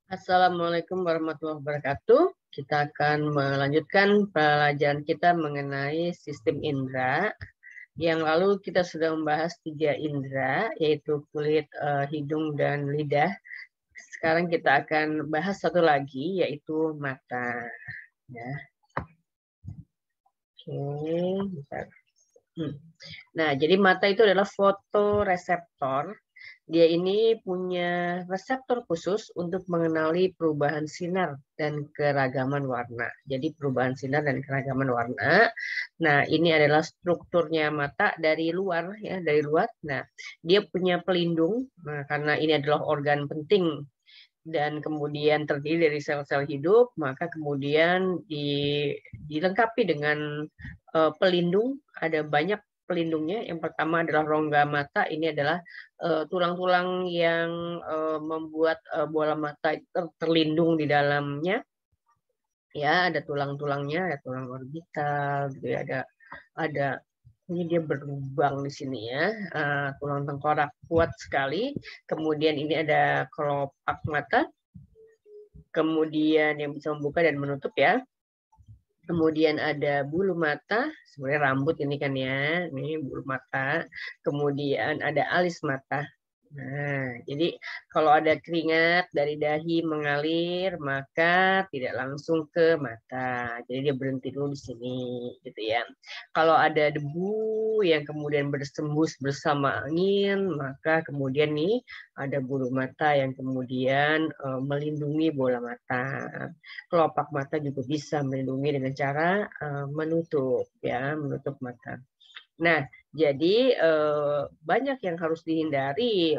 Assalamualaikum warahmatullahi wabarakatuh. Kita akan melanjutkan pelajaran kita mengenai sistem indera. Yang lalu kita sudah membahas 3 indera, yaitu kulit, hidung, dan lidah. Sekarang kita akan bahas satu lagi, yaitu mata. Ya. Oke, bentar. Nah, jadi mata itu adalah fotoreseptor. Dia ini punya reseptor khusus untuk mengenali perubahan sinar dan keragaman warna. Jadi perubahan sinar dan keragaman warna. Nah, ini adalah strukturnya mata dari luar ya, dari luar. Nah, dia punya pelindung. Nah, karena ini adalah organ penting dan kemudian terdiri dari sel-sel hidup, maka kemudian dilengkapi dengan pelindung. Ada banyak pelindungnya. Yang pertama adalah rongga mata. Ini adalah tulang-tulang yang membuat bola mata terlindung di dalamnya. Ya, ada tulang-tulangnya, ada tulang orbital, gitu ya, ada ini dia berlubang di sini ya, tulang tengkorak kuat sekali. Kemudian ini ada kelopak mata, kemudian yang bisa membuka dan menutup ya. Kemudian ada bulu mata, sebenarnya rambut ini kan ya, ini bulu mata. Kemudian ada alis mata. Nah, jadi kalau ada keringat dari dahi mengalir, maka tidak langsung ke mata. Jadi dia berhenti dulu di sini, gitu ya. Kalau ada debu yang kemudian bersembus bersama angin, maka kemudian nih ada bulu mata yang kemudian melindungi bola mata. Kelopak mata juga bisa melindungi dengan cara menutup, ya, menutup mata. Nah, jadi banyak yang harus dihindari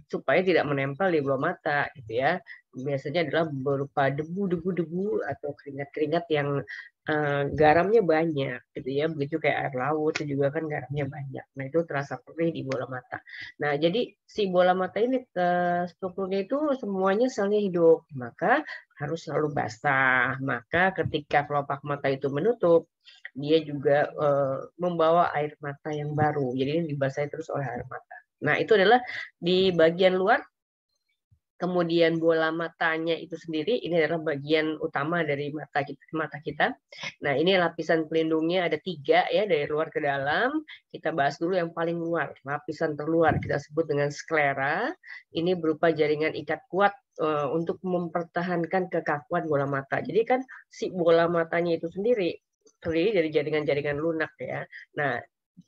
supaya tidak menempel di bawah mata, gitu ya. Biasanya adalah berupa debu atau keringat-keringat yang garamnya banyak, gitu ya. Begitu kayak air laut itu juga kan garamnya banyak. Nah, itu terasa perih di bola mata. Nah, jadi si bola mata ini strukturnya itu semuanya selnya hidup, maka harus selalu basah. Maka ketika kelopak mata itu menutup, dia juga membawa air mata yang baru. Jadi ini dibasahi terus oleh air mata. Nah, itu adalah di bagian luar. Kemudian bola matanya itu sendiri, ini adalah bagian utama dari mata kita. Nah, ini lapisan pelindungnya ada 3 ya, dari luar ke dalam. Kita bahas dulu yang paling luar, lapisan terluar kita sebut dengan sklera. Ini berupa jaringan ikat kuat untuk mempertahankan kekakuan bola mata. Jadi kan si bola matanya itu sendiri terdiri dari jaringan-jaringan lunak ya. Nah,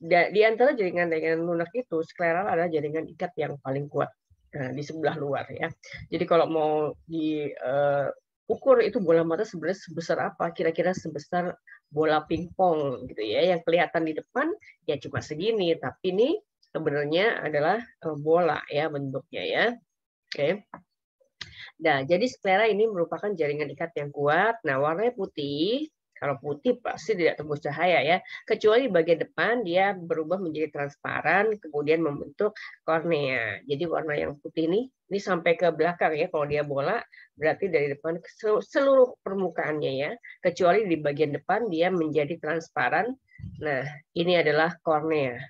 di antara jaringan-jaringan lunak itu, sklera adalah jaringan ikat yang paling kuat. Nah, di sebelah luar ya. Jadi kalau mau diukur itu bola mata sebenarnya sebesar apa? Kira-kira sebesar bola pingpong gitu ya. Yang kelihatan di depan ya cuma segini, tapi ini sebenarnya adalah bola ya bentuknya ya. Oke. Nah, jadi sklera ini merupakan jaringan ikat yang kuat. Nah, warnanya putih. Kalau putih pasti tidak tembus cahaya ya. Kecuali bagian depan dia berubah menjadi transparan, kemudian membentuk kornea. Jadi warna yang putih ini sampai ke belakang ya. Kalau dia bola, berarti dari depan ke seluruh permukaannya ya. Kecuali di bagian depan dia menjadi transparan. Nah, ini adalah kornea.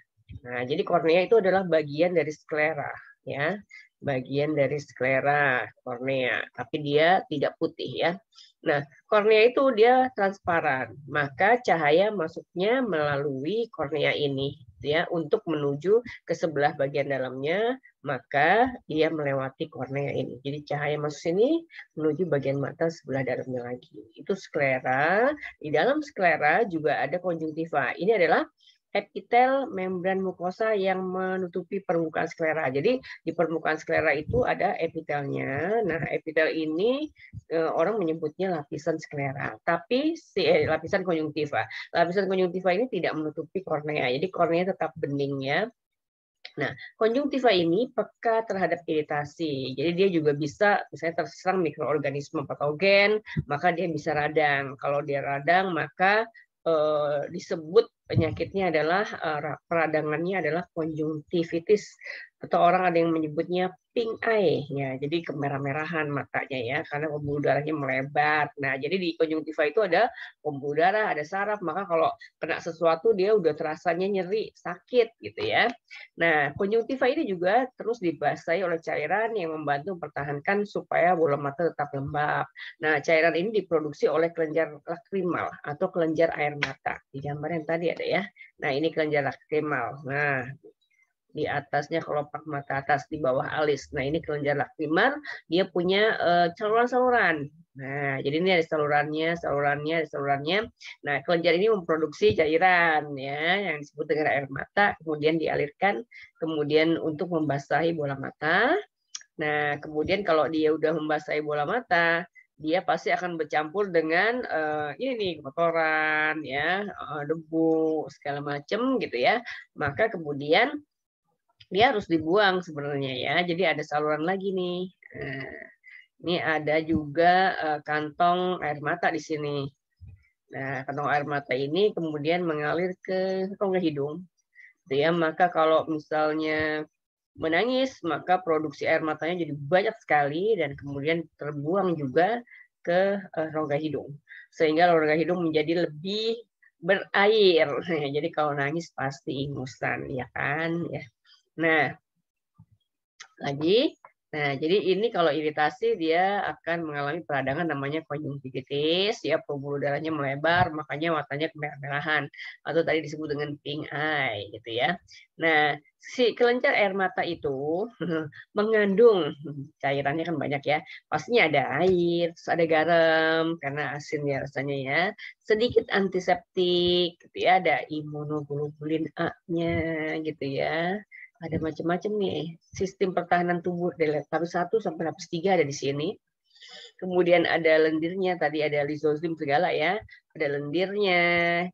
Nah, jadi kornea itu adalah bagian dari sklera ya, bagian dari sklera kornea, tapi dia tidak putih ya. Nah, kornea itu dia transparan, maka cahaya masuknya melalui kornea ini ya untuk menuju ke sebelah bagian dalamnya, maka dia melewati kornea ini. Jadi cahaya masuk sini menuju bagian mata sebelah dalamnya lagi. Itu sklera. Di dalam sklera juga ada konjungtiva. Ini adalah epitel membran mukosa yang menutupi permukaan sklera. Jadi di permukaan sklera itu ada epitelnya. Nah, epitel ini orang menyebutnya lapisan sklera. Tapi lapisan konjungtiva. Lapisan konjungtiva ini tidak menutupi kornea. Jadi kornea tetap bening ya. Nah, konjungtiva ini peka terhadap iritasi. Jadi dia juga bisa misalnya terserang mikroorganisme patogen, maka dia bisa radang. Kalau dia radang, maka disebut penyakitnya adalah peradangannya adalah konjungtivitis atau orang ada yang menyebutnya pink eye ya, jadi kemerah-merahan matanya ya karena pembuluh darahnya melebar. Nah, jadi di konjungtiva itu ada pembuluh darah, ada saraf, maka kalau kena sesuatu dia udah terasanya nyeri, sakit gitu ya. Nah, konjungtiva ini juga terus dibasahi oleh cairan yang membantu mempertahankan supaya bola mata tetap lembab. Nah, cairan ini diproduksi oleh kelenjar lakrimal atau kelenjar air mata. Di gambar yang tadi ada ya. Nah, ini kelenjar lakrimal. Nah, di atasnya kelopak mata atas, di bawah alis. Nah, ini kelenjar lakrimal, dia punya saluran-saluran. Nah, jadi ini ada salurannya. Nah, kelenjar ini memproduksi cairan ya yang disebut dengan air mata, kemudian dialirkan kemudian untuk membasahi bola mata. Nah, kemudian kalau dia udah membasahi bola mata, dia pasti akan bercampur dengan ini nih kotoran ya, debu segala macam gitu ya. Maka kemudian dia harus dibuang sebenarnya ya. Jadi ada saluran lagi nih. Nah, ini ada juga kantong air mata di sini. Nah, kantong air mata ini kemudian mengalir ke rongga hidung. Ya, maka kalau misalnya menangis, maka produksi air matanya jadi banyak sekali dan kemudian terbuang juga ke rongga hidung. Sehingga rongga hidung menjadi lebih berair. Jadi kalau nangis pasti ingusan, ya kan? Ya. Nah, lagi. Nah, jadi ini kalau iritasi dia akan mengalami peradangan namanya konjungtivitis, ya pembuluh darahnya melebar, makanya matanya kemerah-merahan atau tadi disebut dengan pink eye gitu ya. Nah, si kelenjar air mata itu mengandung cairannya kan banyak ya. Pastinya ada air, terus ada garam karena asin ya rasanya ya. Sedikit antiseptik gitu ya, ada imunoglobulin A-nya gitu ya. Ada macam-macam nih sistem pertahanan tubuh dari lapis 1 sampai lapis 3 ada di sini. Kemudian ada lendirnya, tadi ada lizozim segala ya. Ada lendirnya,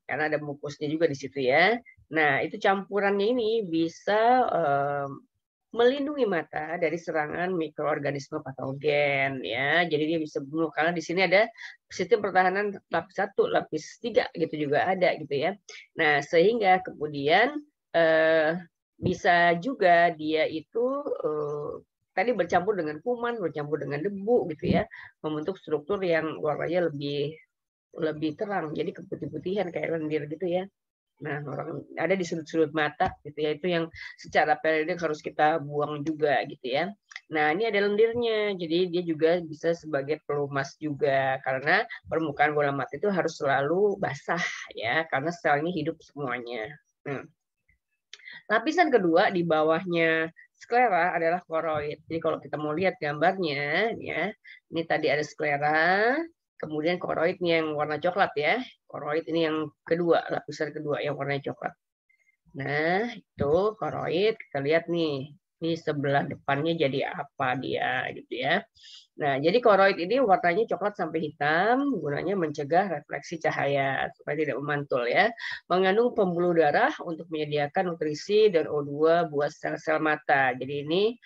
karena ada mukusnya juga di situ ya. Nah, itu campurannya ini bisa melindungi mata dari serangan mikroorganisme patogen ya. Jadi dia bisa bunuh karena di sini ada sistem pertahanan lapis 1, lapis 3 gitu juga ada gitu ya. Nah, sehingga kemudian bisa juga dia itu tadi bercampur dengan kuman, bercampur dengan debu gitu ya, membentuk struktur yang warnanya lebih terang, jadi keputih-putihan kayak lendir gitu ya. Nah, orang ada di sudut-sudut mata gitu ya, itu yang secara periodik harus kita buang juga gitu ya. Nah, ini ada lendirnya, jadi dia juga bisa sebagai pelumas juga karena permukaan bola mata itu harus selalu basah ya, karena selnya hidup semuanya. Lapisan kedua di bawahnya sklera adalah koroid. Jadi kalau kita mau lihat gambarnya, ya, ini tadi ada sklera, kemudian koroid ini yang warna coklat ya. Koroid ini yang kedua, lapisan kedua yang warna coklat. Nah, itu koroid, kita lihat nih. Ini sebelah depannya jadi apa dia gitu ya. Nah, jadi koroid ini warnanya coklat sampai hitam, gunanya mencegah refleksi cahaya supaya tidak memantul ya. Mengandung pembuluh darah untuk menyediakan nutrisi dan O2 buat sel-sel mata. Jadi ini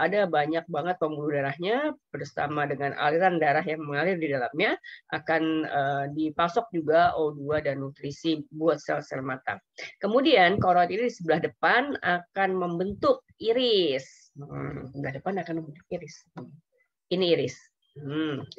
ada banyak banget pembuluh darahnya bersama dengan aliran darah yang mengalir di dalamnya akan dipasok juga O2 dan nutrisi buat sel-sel mata. Kemudian koroid ini di sebelah depan akan membentuk iris. Sebelah depan akan membentuk iris. Ini iris.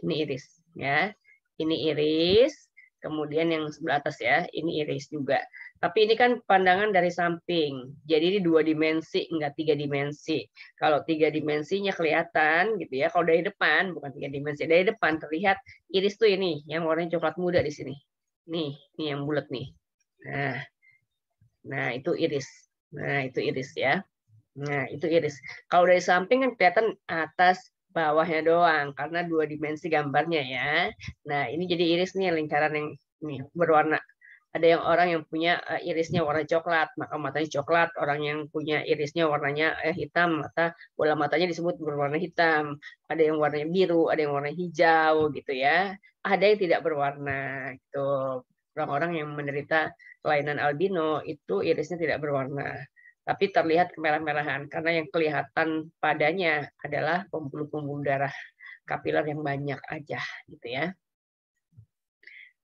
Ini iris ya. Ini iris. Kemudian yang sebelah atas ya, ini iris juga. Tapi ini kan pandangan dari samping. Jadi ini 2 dimensi, enggak 3 dimensi. Kalau 3 dimensinya kelihatan gitu ya. Kalau dari depan, bukan 3 dimensi. Dari depan terlihat iris tuh ini, yang warnanya coklat muda di sini. Nih, ini yang bulat nih. Nah, itu iris. Nah, itu iris ya. Nah, itu iris. Kalau dari samping kan kelihatan atas bawahnya doang karena 2 dimensi gambarnya ya. Nah, ini jadi iris nih lingkaran yang nih berwarna. Ada yang orang yang punya irisnya warna coklat, maka matanya coklat. Orang yang punya irisnya warnanya hitam, mata bola matanya disebut berwarna hitam. Ada yang warnanya biru, ada yang warna hijau gitu ya. Ada yang tidak berwarna gitu. Orang-orang yang menderita kelainan albino itu irisnya tidak berwarna. Tapi terlihat kemerah-merahan karena yang kelihatan padanya adalah pembuluh-pembuluh darah kapiler yang banyak aja gitu ya.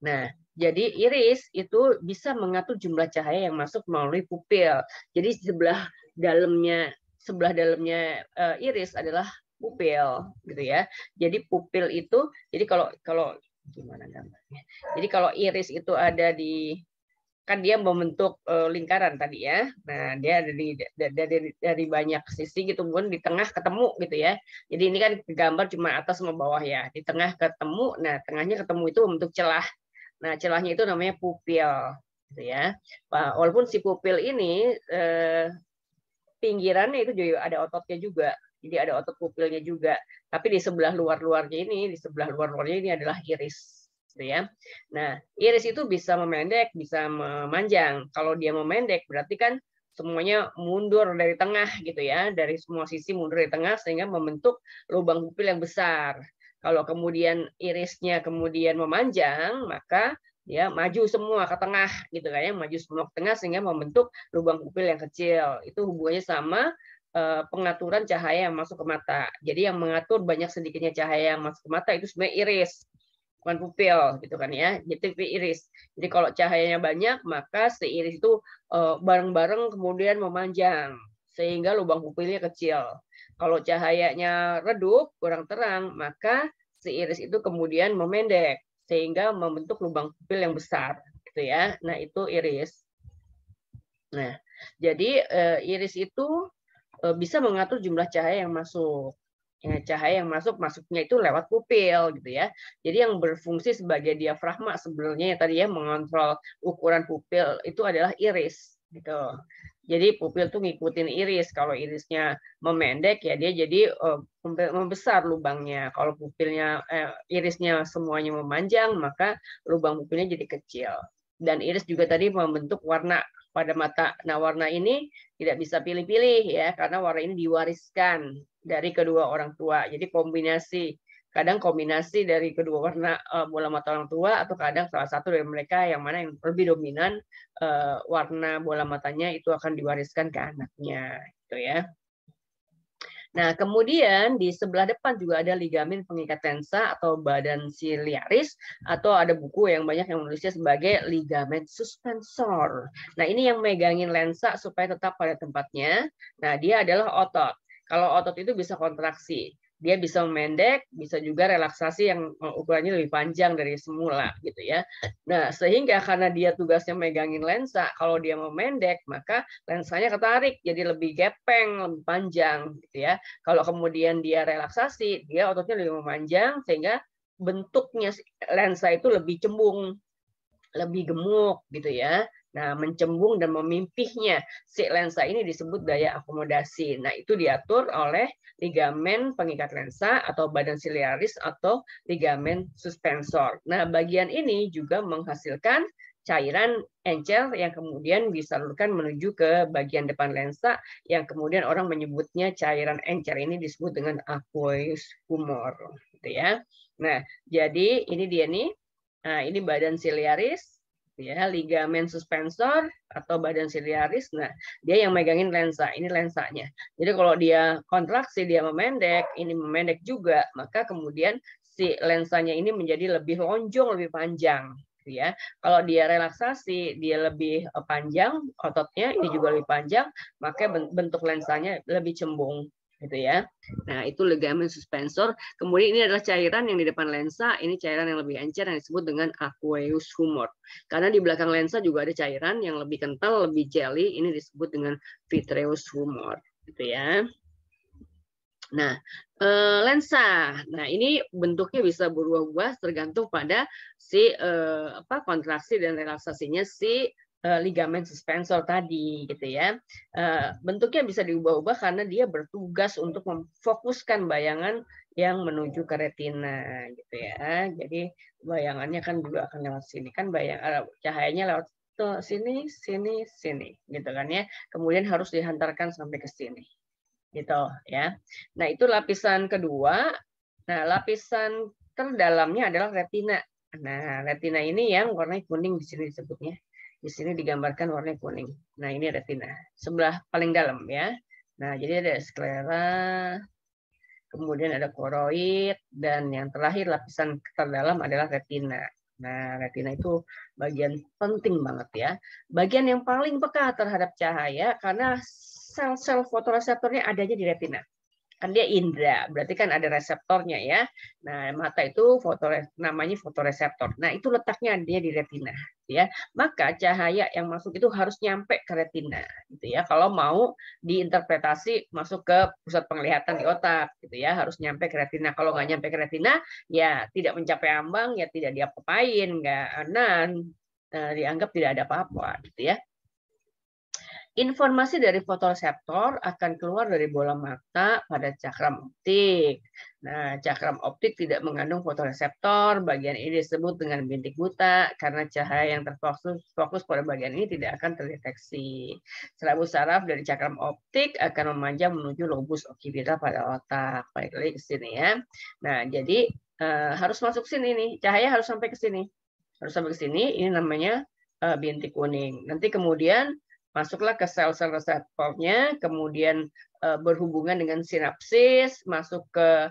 Nah, jadi iris itu bisa mengatur jumlah cahaya yang masuk melalui pupil. Jadi sebelah dalamnya sebelah dalamnya iris adalah pupil, gitu ya. Jadi pupil itu, jadi kalau gimana gambarnya? Jadi kalau iris itu ada di, kan dia membentuk lingkaran tadi ya. Nah, dia dari banyak sisi gitu, kemudian di tengah ketemu gitu ya. Jadi ini kan gambar cuma atas sama bawah ya. Di tengah ketemu, nah tengahnya ketemu itu membentuk celah. Nah, celahnya itu namanya pupil, gitu ya. Walaupun si pupil ini pinggirannya itu juga ada ototnya juga. Jadi ada otot pupilnya juga. Tapi di sebelah luar-luarnya ini, di sebelah luar-luarnya ini adalah iris. Gitu ya. Nah, iris itu bisa memendek, bisa memanjang. Kalau dia memendek, berarti kan semuanya mundur dari tengah gitu ya. Dari semua sisi mundur dari tengah sehingga membentuk lubang pupil yang besar. Kalau kemudian irisnya kemudian memanjang, maka ya maju semua ke tengah gitu kan ya, maju semua ke tengah sehingga membentuk lubang pupil yang kecil. Itu hubungannya sama pengaturan cahaya yang masuk ke mata. Jadi yang mengatur banyak sedikitnya cahaya yang masuk ke mata itu sebenarnya iris, bukan pupil gitu kan ya. Jadi iris. Jadi kalau cahayanya banyak, maka si iris itu bareng-bareng kemudian memanjang sehingga lubang pupilnya kecil. Kalau cahayanya redup, kurang terang, maka si iris itu kemudian memendek sehingga membentuk lubang pupil yang besar gitu ya. Nah, itu iris. Nah, jadi iris itu bisa mengatur jumlah cahaya yang masuk. Ya, cahaya yang masuknya itu lewat pupil gitu ya. Jadi yang berfungsi sebagai diafragma sebenarnya tadi ya mengontrol ukuran pupil itu adalah iris gitu. Jadi pupil tuh ngikutin iris. Kalau irisnya memendek ya dia jadi membesar lubangnya. Kalau pupilnya irisnya semuanya memanjang maka lubang pupilnya jadi kecil. Dan iris juga tadi membentuk warna pada mata. Nah, warna ini tidak bisa pilih-pilih ya karena warna ini diwariskan dari kedua orang tua. Jadi kadang kombinasi dari kedua warna bola mata orang tua atau kadang salah satu dari mereka yang mana yang lebih dominan warna bola matanya itu akan diwariskan ke anaknya gitu ya. Nah, kemudian di sebelah depan juga ada ligamen pengikat lensa atau badan siliaris, atau ada buku yang banyak yang menulisnya sebagai ligamen suspensor. Nah, ini yang megangin lensa supaya tetap pada tempatnya. Nah, dia adalah otot. Kalau otot itu bisa kontraksi. Dia bisa memendek, bisa juga relaksasi yang ukurannya lebih panjang dari semula gitu ya. Nah, sehingga karena dia tugasnya megangin lensa, kalau dia memendek, maka lensanya ketarik jadi lebih gepeng, lebih panjang gitu ya. Kalau kemudian dia relaksasi, dia ototnya lebih memanjang sehingga bentuknya lensa itu lebih cembung, lebih gemuk gitu ya. Nah, mencembung dan memimpihnya si lensa ini disebut daya akomodasi. Nah, itu diatur oleh ligamen pengikat lensa atau badan siliaris atau ligamen suspensor. Nah, bagian ini juga menghasilkan cairan encer yang kemudian disalurkan menuju ke bagian depan lensa yang kemudian orang menyebutnya cairan encer ini disebut dengan aqueous humor gitu ya. Nah, jadi ini dia nih. Nah, ini badan siliaris ya, ligamen suspensor atau badan siliaris. Nah, dia yang megangin lensa. Ini lensanya. Jadi kalau dia kontraksi, dia memendek, ini memendek juga, maka kemudian si lensanya ini menjadi lebih lonjong, lebih panjang. Ya, kalau dia relaksasi, dia lebih panjang ototnya, ini juga lebih panjang, maka bentuk lensanya lebih cembung gitu ya. Nah, itu ligamen suspensor. Kemudian ini adalah cairan yang di depan lensa, ini cairan yang lebih encer yang disebut dengan aqueous humor. Karena di belakang lensa juga ada cairan yang lebih kental, lebih jelly, ini disebut dengan vitreous humor gitu ya. Nah, lensa. Nah, ini bentuknya bisa berubah-ubah tergantung pada si kontraksi dan relaksasinya si ligamen suspensor tadi gitu ya. Bentuknya bisa diubah-ubah karena dia bertugas untuk memfokuskan bayangan yang menuju ke retina gitu ya. Jadi bayangannya kan juga akan lewat sini kan cahayanya lewat sini, sini, sini gitu kan ya. Kemudian harus dihantarkan sampai ke sini gitu ya. Nah, itu lapisan kedua. Nah, lapisan terdalamnya adalah retina. Nah, retina ini yang warna kuning di sini disebutnya. Di sini digambarkan warna kuning. Nah, ini retina. Sebelah paling dalam ya. Nah, jadi ada sklera, kemudian ada koroid, dan yang terakhir lapisan terdalam adalah retina. Nah, retina itu bagian penting banget ya. Bagian yang paling peka terhadap cahaya karena sel-sel fotoreseptornya adanya di retina. Kan dia indera, berarti kan ada reseptornya ya. Nah, mata itu namanya fotoreseptor. Nah, itu letaknya dia di retina, ya. Maka cahaya yang masuk itu harus nyampe ke retina, gitu ya. Kalau mau diinterpretasi masuk ke pusat penglihatan di otak, gitu ya, harus nyampe ke retina. Kalau nggak nyampe ke retina, ya tidak mencapai ambang, ya tidak diapa-apain, nggak dianggap tidak ada apa-apa, gitu ya. Informasi dari fotoreseptor akan keluar dari bola mata pada cakram optik. Nah, cakram optik tidak mengandung fotoreseptor. Bagian ini disebut dengan bintik buta karena cahaya yang terfokus pada bagian ini tidak akan terdeteksi. Serabut saraf dari cakram optik akan memanjang menuju lobus okibital pada otak. Balik lagi ke sini ya. Nah, jadi harus masuk sini nih. Cahaya harus sampai ke sini. Harus sampai ke sini. Ini namanya bintik kuning. Nanti kemudian masuklah ke sel-sel reseptornya, kemudian berhubungan dengan sinapsis, masuk ke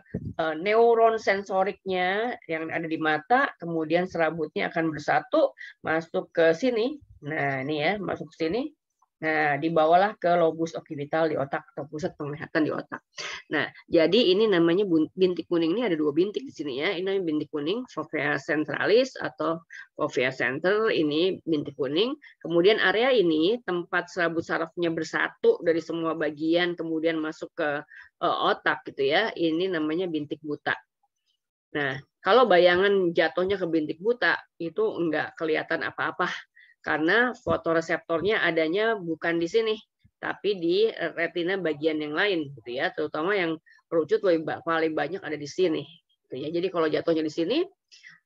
neuron sensoriknya yang ada di mata, kemudian serabutnya akan bersatu, masuk ke sini. Nah, ini ya, masuk ke sini. Nah, dibawalah ke lobus okibital di otak atau pusat penglihatan di otak. Nah, jadi ini namanya bintik kuning, ini ada 2 bintik di sini ya. Ini namanya bintik kuning, fovea centralis atau fovea center, ini bintik kuning. Kemudian area ini tempat serabut sarafnya bersatu dari semua bagian kemudian masuk ke otak gitu ya. Ini namanya bintik buta. Nah, kalau bayangan jatuhnya ke bintik buta itu enggak kelihatan apa-apa karena fotoreseptornya adanya bukan di sini, tapi di retina bagian yang lain, gitu ya. Terutama yang kerucut paling banyak ada di sini. Gitu ya. Jadi kalau jatuhnya di sini,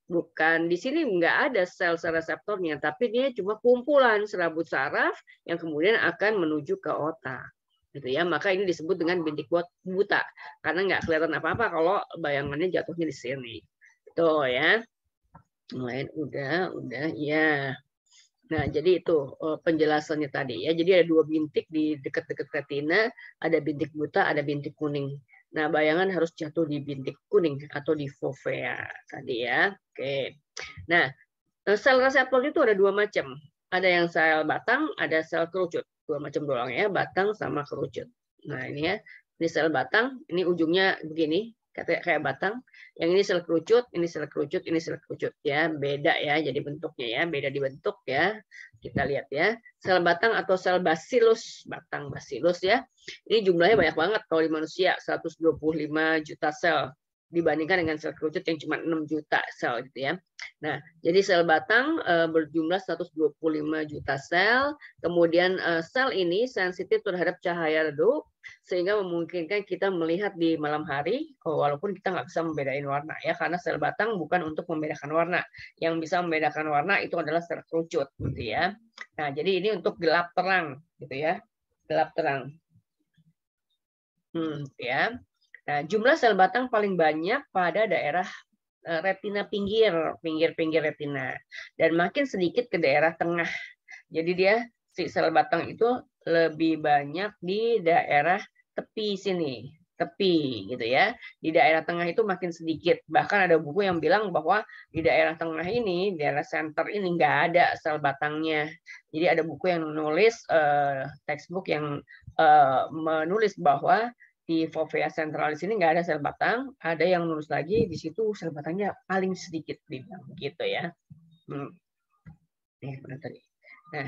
bukan di sini nggak ada sel-sel reseptornya, tapi dia cuma kumpulan serabut saraf yang kemudian akan menuju ke otak. Gitu ya. Maka ini disebut dengan bintik buta karena nggak kelihatan apa-apa kalau bayangannya jatuhnya di sini. Tuh ya. Lain udah ya. Nah, jadi itu penjelasannya tadi ya. Jadi ada 2 bintik di dekat-dekat retina, ada bintik buta, ada bintik kuning. Nah, bayangan harus jatuh di bintik kuning atau di fovea tadi ya. Oke. Nah, sel reseptor itu ada 2 macam. Ada yang sel batang, ada sel kerucut. 2 macam doang ya, batang sama kerucut. Nah, ini ya. Ini sel batang, ini ujungnya begini, kayak batang. Yang ini sel kerucut, ini sel kerucut, ini sel kerucut ya. Beda ya, jadi bentuknya ya, beda di bentuk ya. Kita lihat ya. Sel batang atau sel bacillus, batang bacillus ya. Ini jumlahnya banyak banget kalau di manusia, 125 juta sel dibandingkan dengan sel kerucut yang cuma 6 juta sel gitu ya. Nah, jadi sel batang berjumlah 125 juta sel. Kemudian sel ini sensitif terhadap cahaya redup sehingga memungkinkan kita melihat di malam hari walaupun kita nggak bisa membedain warna ya karena sel batang bukan untuk membedakan warna. Yang bisa membedakan warna itu adalah sel kerucut gitu ya. Nah, jadi ini untuk gelap terang gitu ya. Gelap terang. Ya. Nah, jumlah sel batang paling banyak pada daerah retina pinggir retina dan makin sedikit ke daerah tengah. Jadi dia si sel batang itu lebih banyak di daerah tepi sini, tepi gitu ya. Di daerah tengah itu makin sedikit. Bahkan ada buku yang bilang bahwa di daerah tengah ini, daerah center ini nggak ada sel batangnya. Jadi ada buku yang menulis textbook yang menulis bahwa di fovea centralis ini nggak ada sel batang, ada yang nulis lagi di situ sel batangnya paling sedikit gitu ya. Nah,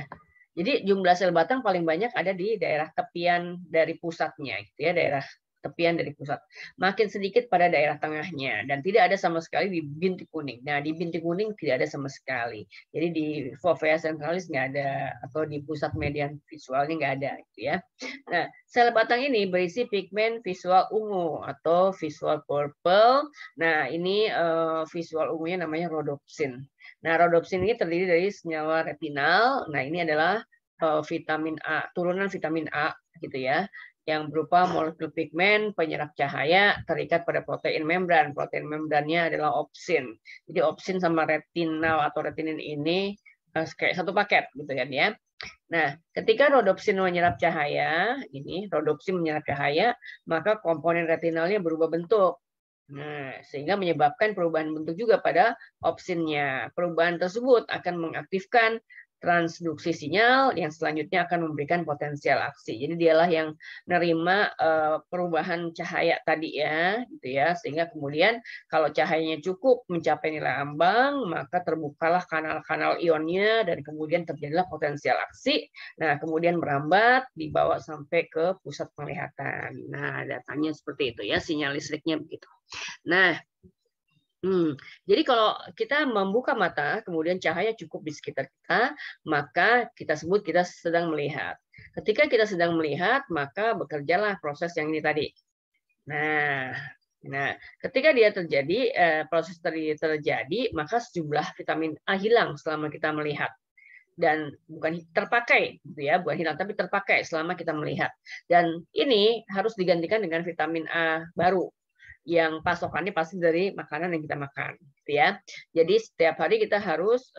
jadi jumlah sel batang paling banyak ada di daerah tepian dari pusatnya, gitu ya, daerah tepian dari pusat. Makin sedikit pada daerah tengahnya dan tidak ada sama sekali di bintik kuning. Nah, di bintik kuning tidak ada sama sekali. Jadi di fovea centralis nggak ada atau di pusat median visualnya nggak ada, gitu ya. Nah, sel batang ini berisi pigmen visual ungu atau visual purple. Nah, ini visual ungunya namanya rhodopsin. Nah, rhodopsin ini terdiri dari senyawa retinal. Nah, ini adalah vitamin A, turunan vitamin A gitu ya, yang berupa molekul pigmen penyerap cahaya terikat pada protein membran. Protein membrannya adalah opsin. Jadi opsin sama retinal atau retinin ini kayak satu paket gitu kan ya. Nah, ketika rhodopsin menyerap cahaya, ini rhodopsin menyerap cahaya, maka komponen retinalnya berubah bentuk. Nah, sehingga menyebabkan perubahan bentuk juga pada opsinnya. Perubahan tersebut akan mengaktifkan transduksi sinyal yang selanjutnya akan memberikan potensial aksi. Jadi dialah yang nerima perubahan cahaya tadi ya, gitu ya. Sehingga kemudian kalau cahayanya cukup mencapai nilai ambang, maka terbukalah kanal-kanal ionnya dan kemudian terjadilah potensial aksi. Nah, kemudian merambat dibawa sampai ke pusat penglihatan. Nah, datanya seperti itu ya, sinyal listriknya begitu. Nah, jadi kalau kita membuka mata, kemudian cahaya cukup di sekitar kita, maka kita sebut kita sedang melihat. Ketika kita sedang melihat, maka bekerjalah proses yang ini tadi. Nah, ketika dia terjadi, proses terjadi, maka sejumlah vitamin A hilang selama kita melihat. Dan bukan terpakai, gitu ya, bukan hilang, tapi terpakai selama kita melihat. Dan ini harus digantikan dengan vitamin A baru, yang pasokannya pasti dari makanan yang kita makan, gitu ya. Jadi setiap hari kita harus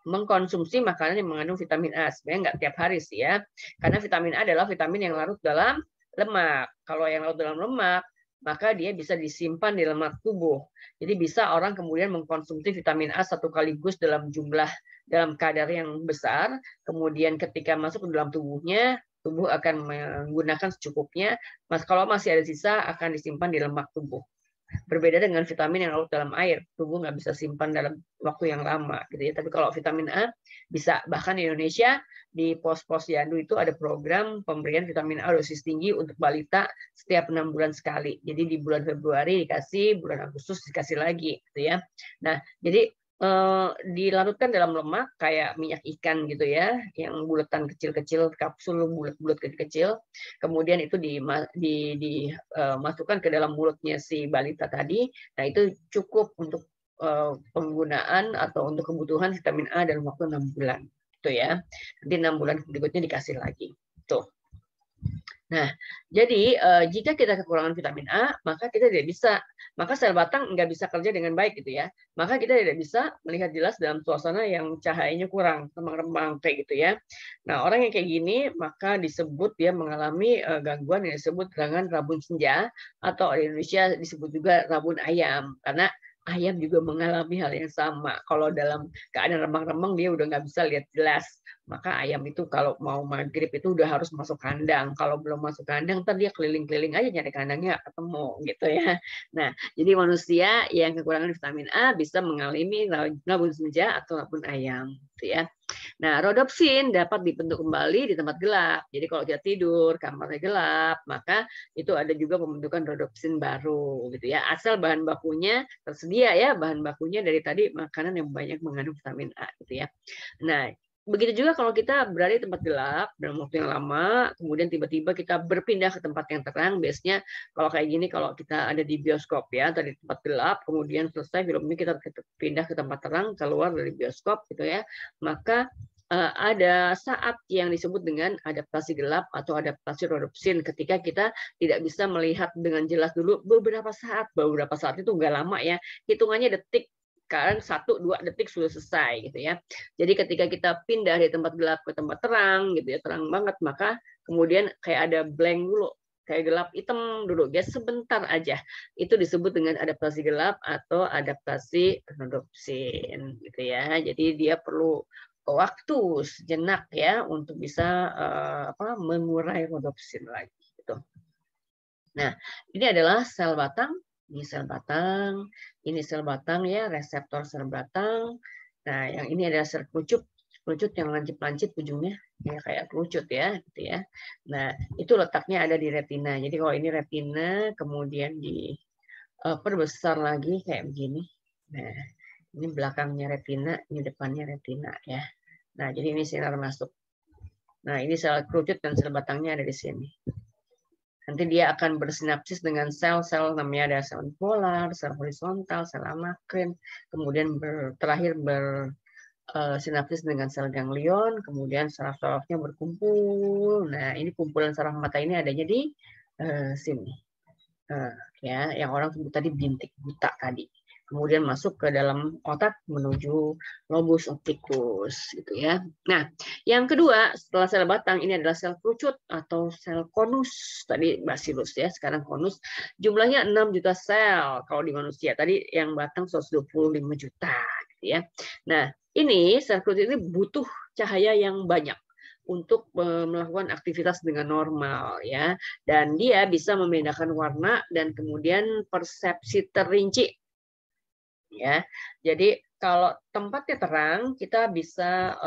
mengkonsumsi makanan yang mengandung vitamin A. Sebenarnya nggak tiap hari sih ya, karena vitamin A adalah vitamin yang larut dalam lemak. Kalau yang larut dalam lemak, maka dia bisa disimpan di lemak tubuh. Jadi bisa orang kemudian mengkonsumsi vitamin A satu kaligus dalam kadar yang besar, kemudian ketika masuk ke dalam tubuhnya, tubuh akan menggunakan secukupnya. Kalau masih ada sisa, akan disimpan di lemak tubuh. Berbeda dengan vitamin yang larut dalam air, tubuh nggak bisa simpan dalam waktu yang lama, gitu ya. Tapi kalau vitamin A bisa, bahkan di Indonesia di pos-posyandu itu ada program pemberian vitamin A dosis tinggi untuk balita setiap 6 bulan sekali. Jadi di bulan Februari dikasih, bulan Agustus dikasih lagi, gitu ya. Nah, jadi dilarutkan dalam lemak kayak minyak ikan gitu ya, yang bulatan kecil-kecil, kapsul bulat-bulat kecil-kecil. Kemudian itu dimasukkan ke dalam mulutnya si balita tadi. Nah, itu cukup untuk penggunaan atau untuk kebutuhan vitamin A dalam waktu 6 bulan. Itu ya. Nanti 6 bulan berikutnya dikasih lagi. Tuh. Nah, jadi jika kita kekurangan vitamin A, maka kita tidak bisa, maka sel batang nggak bisa kerja dengan baik gitu ya. Maka kita tidak bisa melihat jelas dalam suasana yang cahayanya kurang, remang-remang kayak gitu ya. Nah, orang yang kayak gini maka disebut dia mengalami gangguan yang disebut dengan rabun senja, atau di Indonesia disebut juga rabun ayam, karena ayam juga mengalami hal yang sama. Kalau dalam keadaan remang-remang dia udah nggak bisa lihat jelas. Maka ayam itu kalau mau maghrib itu udah harus masuk kandang. Kalau belum masuk kandang, ntar dia keliling-keliling aja nyari kandangnya nggak ketemu gitu ya. Nah, jadi manusia yang kekurangan vitamin A bisa mengalami rabun senja atau rabun ayam, gitu ya. Nah, rodopsin dapat dibentuk kembali di tempat gelap. Jadi kalau kita tidur, kamarnya gelap, maka itu ada juga pembentukan rodopsin baru, gitu ya. Asal bahan bakunya tersedia ya, bahan bakunya dari tadi makanan yang banyak mengandung vitamin A, gitu ya. Nah, begitu juga kalau kita berada di tempat gelap dalam waktu yang lama, kemudian tiba-tiba kita berpindah ke tempat yang terang. Biasanya kalau kayak gini, kalau kita ada di bioskop ya, tadi tempat gelap, kemudian selesai filmnya kita pindah ke tempat terang, keluar dari bioskop gitu ya, maka ada saat yang disebut dengan adaptasi gelap atau adaptasi rodopsin, ketika kita tidak bisa melihat dengan jelas dulu beberapa saat itu nggak lama ya, hitungannya detik. Sekarang 1-2 detik sudah selesai gitu ya. Jadi ketika kita pindah dari tempat gelap ke tempat terang gitu ya, terang banget, maka kemudian kayak ada blank dulu, kayak gelap hitam dulu, dia sebentar aja. Itu disebut dengan adaptasi gelap atau adaptasi rodopsin gitu ya. Jadi dia perlu waktu sejenak ya untuk bisa mengurai rodopsin lagi gitu. Nah, ini adalah sel batang. Ini sel batang ya, reseptor sel batang. Nah, yang ini adalah sel kerucut yang lancip-lancip ujungnya, ya kayak kerucut ya, gitu ya. Nah, itu letaknya ada di retina. Jadi kalau ini retina, kemudian diperbesar lagi kayak begini. Nah, ini belakangnya retina, ini depannya retina ya. Nah, jadi ini sinar masuk. Nah, ini sel kerucut dan sel batangnya ada di sini. Nanti dia akan bersinapsis dengan sel-sel, namanya ada sel polar, sel horizontal, sel amakrin, kemudian terakhir bersinapsis dengan sel ganglion, kemudian saraf-sarafnya berkumpul. Nah, ini kumpulan saraf mata ini adanya di sini. Ya, yang orang sebut tadi bintik buta tadi. Kemudian masuk ke dalam otak menuju lobus opticus gitu ya. Nah, yang kedua setelah sel batang ini adalah sel kerucut atau sel konus. Tadi bacillus ya, sekarang konus. Jumlahnya 6 juta sel kalau di manusia. Tadi yang batang 125 juta gitu ya. Nah, ini sel kerucut ini butuh cahaya yang banyak untuk melakukan aktivitas dengan normal ya, dan dia bisa membedakan warna dan kemudian persepsi terinci ya. Jadi kalau tempatnya terang kita bisa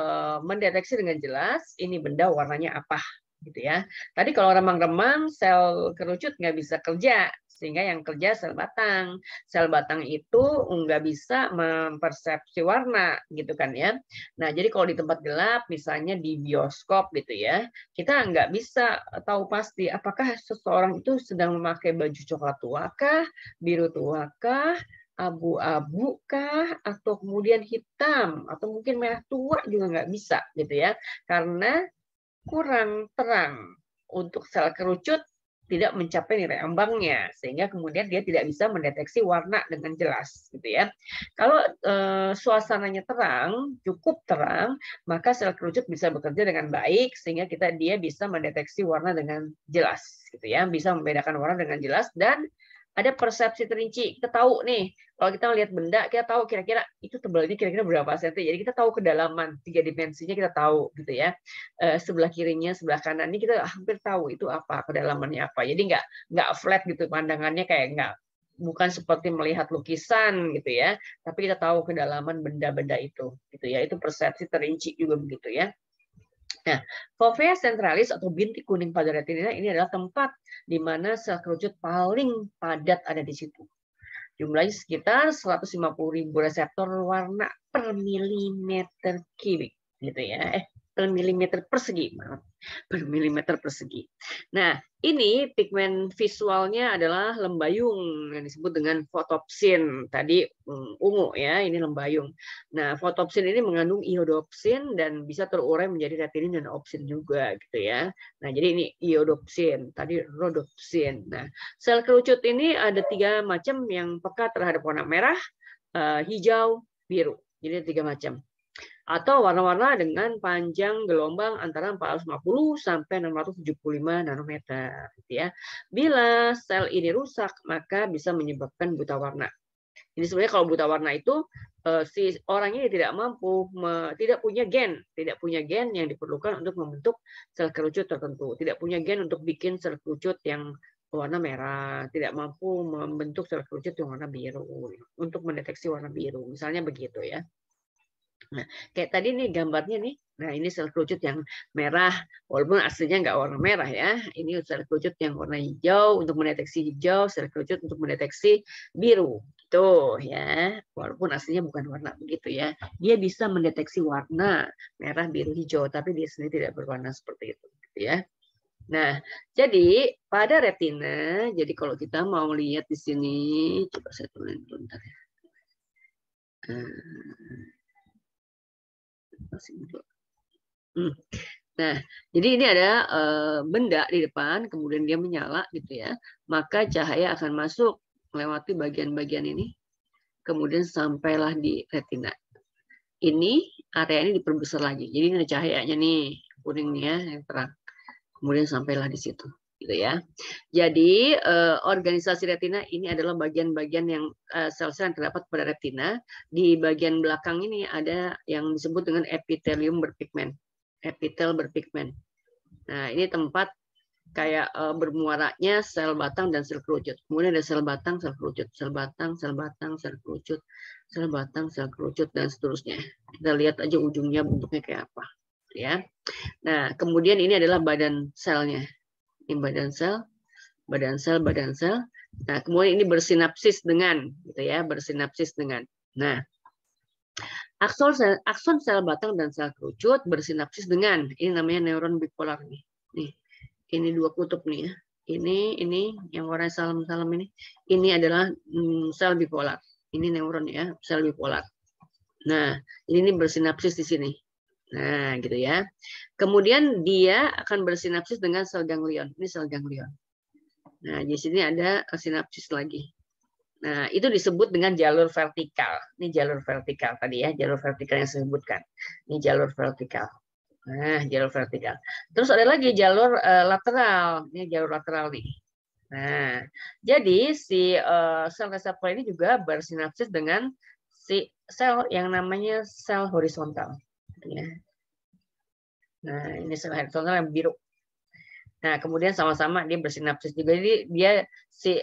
mendeteksi dengan jelas ini benda warnanya apa gitu ya. Tadi kalau remang-remang sel kerucut nggak bisa kerja, sehingga yang kerja sel batang. Sel batang itu nggak bisa mempersepsi warna gitu kan ya. Nah jadi kalau di tempat gelap misalnya di bioskop gitu ya, kita nggak bisa tahu pasti apakah seseorang itu sedang memakai baju coklat tua kah, biru tua kah, abu-abu kah, atau kemudian hitam, atau mungkin merah tua juga nggak bisa gitu ya, karena kurang terang untuk sel kerucut tidak mencapai nilai ambangnya, sehingga kemudian dia tidak bisa mendeteksi warna dengan jelas gitu ya. Kalau suasananya terang, cukup terang, maka sel kerucut bisa bekerja dengan baik sehingga dia bisa mendeteksi warna dengan jelas gitu ya, bisa membedakan warna dengan jelas dan ada persepsi terinci. Kita tahu nih, kalau kita lihat benda, kita tahu kira-kira itu tebalnya kira-kira berapa senti. Jadi kita tahu kedalaman, 3 dimensinya kita tahu gitu ya. Sebelah kirinya, sebelah kanannya kita hampir tahu itu apa, kedalamannya apa. Jadi nggak flat gitu pandangannya, kayak bukan seperti melihat lukisan gitu ya, tapi kita tahu kedalaman benda-benda itu gitu ya. Itu persepsi terinci juga begitu ya. Nah, fovea centralis atau bintik kuning pada retina ini adalah tempat di mana sel kerucut paling padat ada di situ. Jumlahnya sekitar 150.000 reseptor warna per milimeter kubik, gitu ya. Per milimeter persegi, maaf. Per milimeter persegi. Nah, ini pigmen visualnya adalah lembayung yang disebut dengan fotopsin. Tadi ungu ya, ini lembayung. Nah, fotopsin ini mengandung iodopsin dan bisa terurai menjadi retinin dan opsin juga gitu ya. Nah, jadi ini iodopsin, tadi rodopsin. Nah, sel kerucut ini ada 3 macam yang peka terhadap warna merah, hijau, biru. Jadi 3 macam. Atau warna-warna dengan panjang gelombang antara 450 sampai 675 nanometer gitu ya. Bila sel ini rusak maka bisa menyebabkan buta warna. Jadi sebenarnya kalau buta warna itu si orangnya tidak mampu, tidak punya gen yang diperlukan untuk membentuk sel kerucut tertentu, tidak punya gen untuk bikin sel kerucut yang warna merah, tidak mampu membentuk sel kerucut yang warna biru untuk mendeteksi warna biru, misalnya begitu ya. Nah, kayak tadi nih gambarnya nih. Nah, ini sel kerucut yang merah, walaupun aslinya nggak warna merah ya. Ini sel kerucut yang warna hijau untuk mendeteksi hijau, sel kerucut untuk mendeteksi biru. Tuh ya, walaupun aslinya bukan warna begitu ya. Dia bisa mendeteksi warna merah, biru, hijau, tapi dia sendiri tidak berwarna seperti itu, gitu ya. Nah, jadi pada retina, jadi kalau kita mau lihat di sini, coba saya tulis bentar ya. Nah, jadi ini ada benda di depan, kemudian dia menyala gitu ya. Maka cahaya akan masuk melewati bagian-bagian ini, kemudian sampailah di retina. Ini area ini diperbesar lagi. Jadi ini ada cahayanya nih, kuningnya yang terang. Kemudian sampailah di situ, gitu ya. Jadi organisasi retina ini adalah bagian-bagian yang sel-sel yang terdapat pada retina. Di bagian belakang ini ada yang disebut dengan epitelium berpigmen. Epitel berpigmen. Nah, ini tempat kayak bermuaranya sel batang dan sel kerucut. Kemudian ada sel batang, sel kerucut, sel batang, sel batang, sel kerucut, sel batang, sel kerucut, dan seterusnya. Kita lihat aja ujungnya bentuknya kayak apa, ya. Nah, kemudian ini adalah badan selnya. Ini badan sel, badan sel, badan sel. Nah, kemudian ini bersinapsis dengan, gitu ya, bersinapsis dengan. Nah, akson sel batang dan sel kerucut bersinapsis dengan, ini namanya neuron bipolar nih. Nih, ini 2 kutub nih ya. Ini yang warna salam-salam ini. Ini adalah sel bipolar. Ini neuron ya, sel bipolar. Nah, ini bersinapsis di sini. Nah, gitu ya. Kemudian dia akan bersinapsis dengan sel ganglion. Ini sel ganglion. Nah, di sini ada sinapsis lagi. Nah, itu disebut dengan jalur vertikal. Ini jalur vertikal tadi ya, jalur vertikal yang saya sebutkan. Ini jalur vertikal. Nah, jalur vertikal. Terus ada lagi jalur lateral. Ini jalur lateral nih. Nah, jadi si sel reseptor ini juga bersinapsis dengan si sel yang namanya sel horizontal. Ya. Nah, ini sel horizontal yang biru. Nah, kemudian sama-sama dia bersinapsis juga. Jadi dia si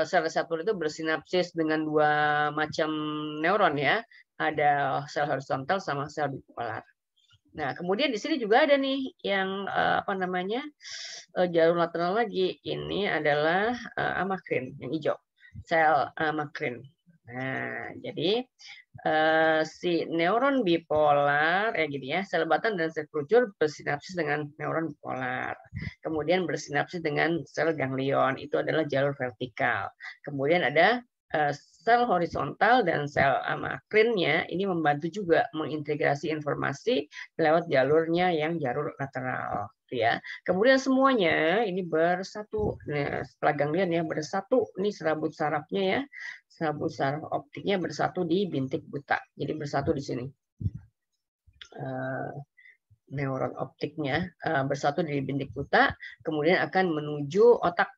sel reseptor itu bersinapsis dengan dua macam neuron ya. Ada sel horizontal sama sel bipolar. Nah, kemudian di sini juga ada nih yang apa namanya jalur lateral lagi. Ini adalah amakrin yang hijau, sel amakrin. Nah, jadi si neuron bipolar gini ya, sel batan dan sel kerucut bersinapsis dengan neuron bipolar. Kemudian bersinapsis dengan sel ganglion, itu adalah jalur vertikal. Kemudian ada sel horizontal dan sel amakrinnya ini membantu juga mengintegrasi informasi lewat jalurnya yang jalur lateral ya. Kemudian semuanya ini bersatu. Nah, setelah ganglion ya bersatu ini serabut sarafnya ya. Serabut saraf optiknya bersatu di bintik buta. Jadi bersatu di sini. Neuron optiknya bersatu di bintik buta, kemudian akan menuju otak.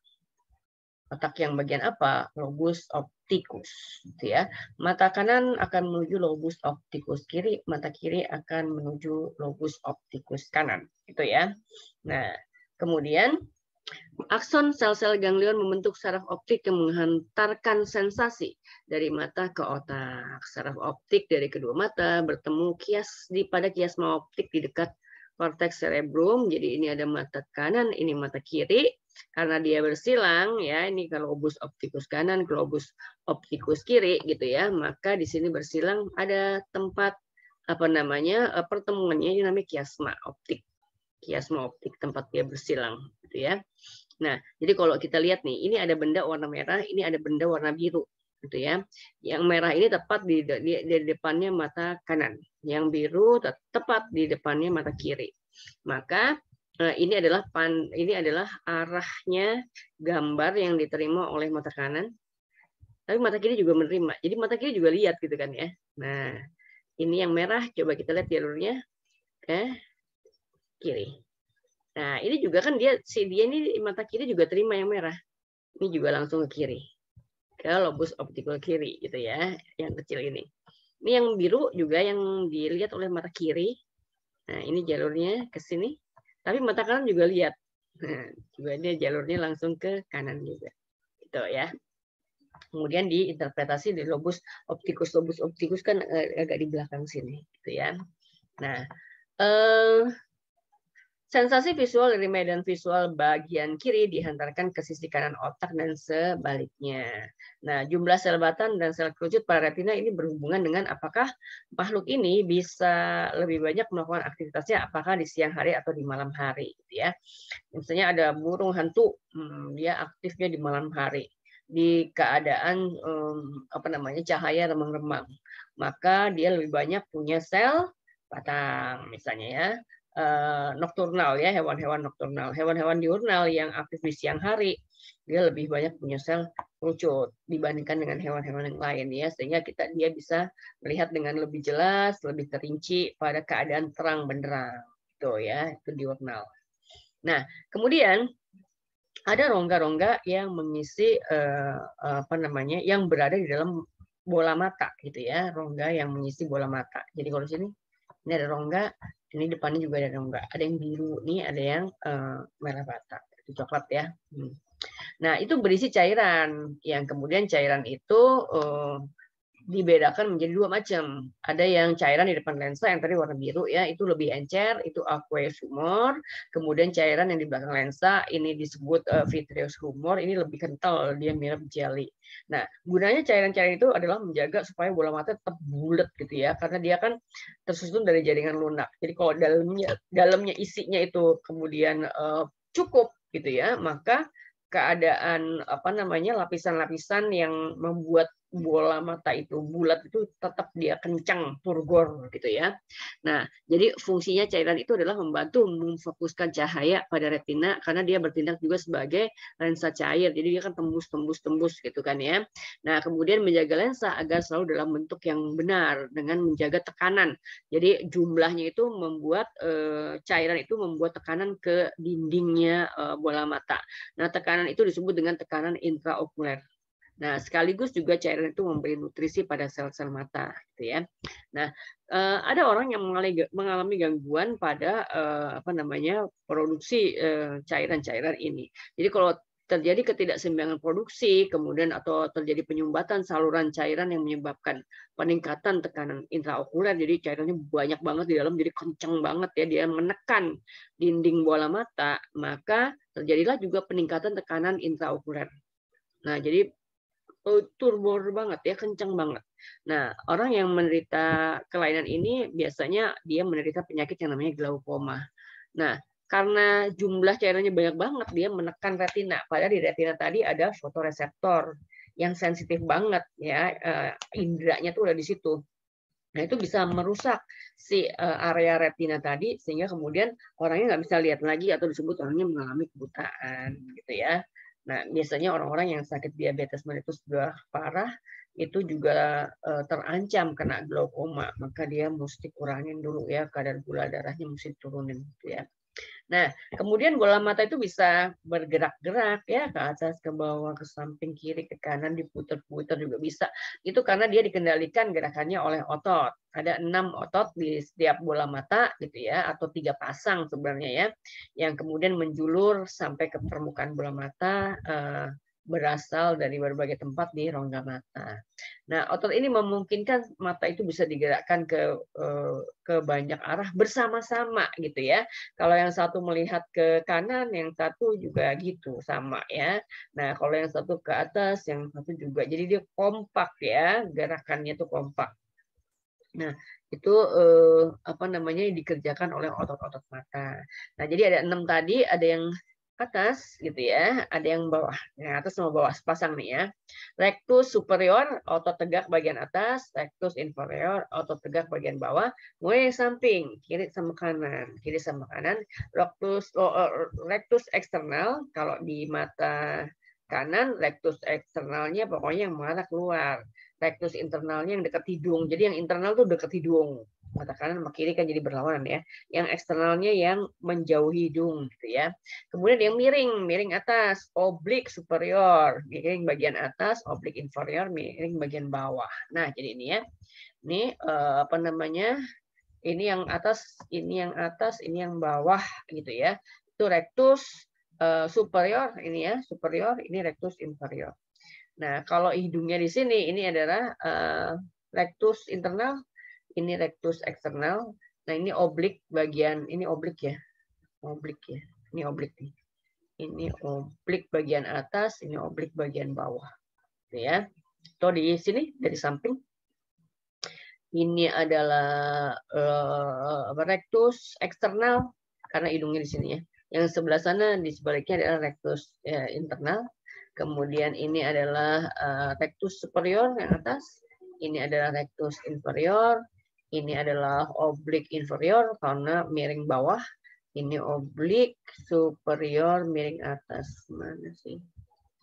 Otak yang bagian apa? Lobus opticus, gitu ya. Mata kanan akan menuju lobus opticus kiri, mata kiri akan menuju lobus opticus kanan, gitu ya. Nah, kemudian akson sel-sel ganglion membentuk saraf optik yang menghantarkan sensasi dari mata ke otak. Saraf optik dari kedua mata bertemu pada kiasma optik di dekat korteks cerebrum. Jadi ini ada mata kanan, ini mata kiri. Karena dia bersilang ya, ini ke lobus opticus kanan, ke lobus opticus kiri gitu ya. Maka di sini bersilang ada tempat apa namanya pertemuannya ini namanya kiasma optik. Kiasma optik tempat dia bersilang gitu ya. Nah, jadi kalau kita lihat nih, ini ada benda warna merah, ini ada benda warna biru gitu ya. Yang merah ini tepat di depannya mata kanan, yang biru tepat di depannya mata kiri. Maka ini adalah arahnya gambar yang diterima oleh mata kanan, tapi mata kiri juga menerima. Jadi mata kiri juga lihat gitu kan ya. Nah, ini yang merah, coba kita lihat jalurnya ke kiri. Nah, ini juga kan dia ini mata kiri juga terima yang merah. Ini juga langsung ke kiri. Ke lobus optikal kiri gitu ya, yang kecil ini. Ini yang biru juga yang dilihat oleh mata kiri. Nah, ini jalurnya ke sini. Tapi mata kanan juga lihat. Nah, juga dia jalurnya langsung ke kanan juga. Gitu ya. Kemudian diinterpretasi di lobus optikus. Lobus optikus kan agak di belakang sini gitu ya. Nah, sensasi visual dari medan visual bagian kiri dihantarkan ke sisi kanan otak dan sebaliknya. Nah, jumlah sel batan dan sel kerucut pada retina ini berhubungan dengan apakah makhluk ini bisa lebih banyak melakukan aktivitasnya apakah di siang hari atau di malam hari, gitu ya. Misalnya ada burung hantu, dia aktifnya di malam hari di keadaan cahaya remang-remang, maka dia lebih banyak punya sel batang, misalnya ya. Nokturnal ya, hewan-hewan nokturnal. Hewan-hewan diurnal yang aktif di siang hari, dia lebih banyak punya sel kerucut dibandingkan dengan hewan-hewan yang lain ya, sehingga dia bisa melihat dengan lebih jelas, lebih terinci pada keadaan terang benderang. Itu ya, itu diurnal. Nah, kemudian ada rongga-rongga yang mengisi yang berada di dalam bola mata gitu ya, rongga yang mengisi bola mata. Jadi kalau di sini ini ada rongga, ini depannya juga ada rongga. Ada yang biru nih, ada yang merah bata, itu coklat ya. Nah, itu berisi cairan. Yang kemudian cairan itu dibedakan menjadi dua macam. Ada yang cairan di depan lensa yang tadi warna biru ya, itu lebih encer, itu aqueous humor. Kemudian cairan yang di belakang lensa ini disebut vitreous humor, ini lebih kental, dia mirip jelly. Nah, gunanya cairan-cairan itu adalah menjaga supaya bola mata tetap bulat gitu ya, karena dia kan tersusun dari jaringan lunak. Jadi kalau dalamnya isinya itu kemudian cukup gitu ya, maka keadaan lapisan-lapisan yang membuat bola mata itu bulat itu tetap dia kencang, turgor gitu ya. Nah, jadi fungsinya cairan itu adalah membantu memfokuskan cahaya pada retina karena dia bertindak juga sebagai lensa cair. Jadi dia kan tembus gitu kan ya. Nah, kemudian menjaga lensa agar selalu dalam bentuk yang benar dengan menjaga tekanan. Jadi jumlahnya itu membuat cairan itu membuat tekanan ke dindingnya bola mata. Nah, tekanan itu disebut dengan tekanan intraokuler. Nah, sekaligus juga cairan itu memberi nutrisi pada sel-sel mata, gitu ya. Nah, ada orang yang mengalami gangguan pada produksi cairan-cairan ini. Jadi kalau terjadi ketidakseimbangan produksi, kemudian atau terjadi penyumbatan saluran cairan yang menyebabkan peningkatan tekanan intraokuler, jadi cairannya banyak banget di dalam, jadi kencang banget ya, dia menekan dinding bola mata, maka terjadilah juga peningkatan tekanan intraokuler. Nah, jadi turbo banget ya, kencang banget. Nah, orang yang menderita kelainan ini biasanya dia menderita penyakit yang namanya glaukoma. Nah, karena jumlah cairannya banyak banget, dia menekan retina. Padahal di retina tadi ada fotoreseptor yang sensitif banget ya, indranya tuh udah di situ. Nah, itu bisa merusak si area retina tadi sehingga kemudian orangnya nggak bisa lihat lagi atau disebut orangnya mengalami kebutaan gitu ya. Nah, biasanya orang-orang yang sakit diabetes mellitus sudah parah itu juga terancam kena glaukoma, maka dia mesti kurangin dulu ya kadar gula darahnya mesti turunin gitu ya. Nah, kemudian bola mata itu bisa bergerak-gerak ya ke atas, ke bawah, ke samping, kiri, ke kanan, diputer-puter juga bisa. Itu karena dia dikendalikan gerakannya oleh otot. Ada 6 otot di setiap bola mata gitu ya, atau 3 pasang sebenarnya ya, yang kemudian menjulur sampai ke permukaan bola mata, berasal dari berbagai tempat di rongga mata. Nah, otot ini memungkinkan mata itu bisa digerakkan ke banyak arah bersama-sama gitu ya. Kalau yang satu melihat ke kanan, yang satu juga gitu sama ya. Nah, kalau yang satu ke atas, yang satu juga. Jadi dia kompak ya, gerakannya itu kompak. Nah, itu dikerjakan oleh otot-otot mata. Nah, jadi ada 6 tadi, ada yang atas gitu ya, ada yang bawah. Nah, atas sama bawah sepasang nih ya. Rectus superior, otot tegak bagian atas, rectus inferior, otot tegak bagian bawah. Mulai samping, kiri sama kanan, kiri sama kanan. Rectus eksternal, kalau di mata kanan, rectus eksternalnya pokoknya yang mengarah keluar. Rectus internalnya yang dekat hidung. Jadi yang internal tuh dekat hidung. Mata kanan sama kiri kan jadi berlawanan ya. Yang eksternalnya yang menjauhi hidung gitu ya. Kemudian yang miring atas, oblik superior, miring bagian atas, oblik inferior, miring bagian bawah. Nah, jadi ini ya. Ini Ini yang atas, ini yang atas, ini yang bawah gitu ya. Itu rectus superior ini ya, superior, ini rectus inferior. Nah, kalau hidungnya di sini, ini adalah rectus internal, ini rectus eksternal. Nah, ini oblik bagian, ini oblik ya. Oblik ya. Ini oblik nih. Ini oblik bagian atas, ini oblik bagian bawah. Gitu ya. Tuh di sini dari samping. Ini adalah rectus eksternal karena hidungnya di sini ya. Yang sebelah sana di sebaliknya adalah rectus internal. Kemudian ini adalah rectus superior yang atas. Ini adalah rectus inferior. Ini adalah oblik inferior karena miring bawah. Ini oblik superior miring atas. Mana sih?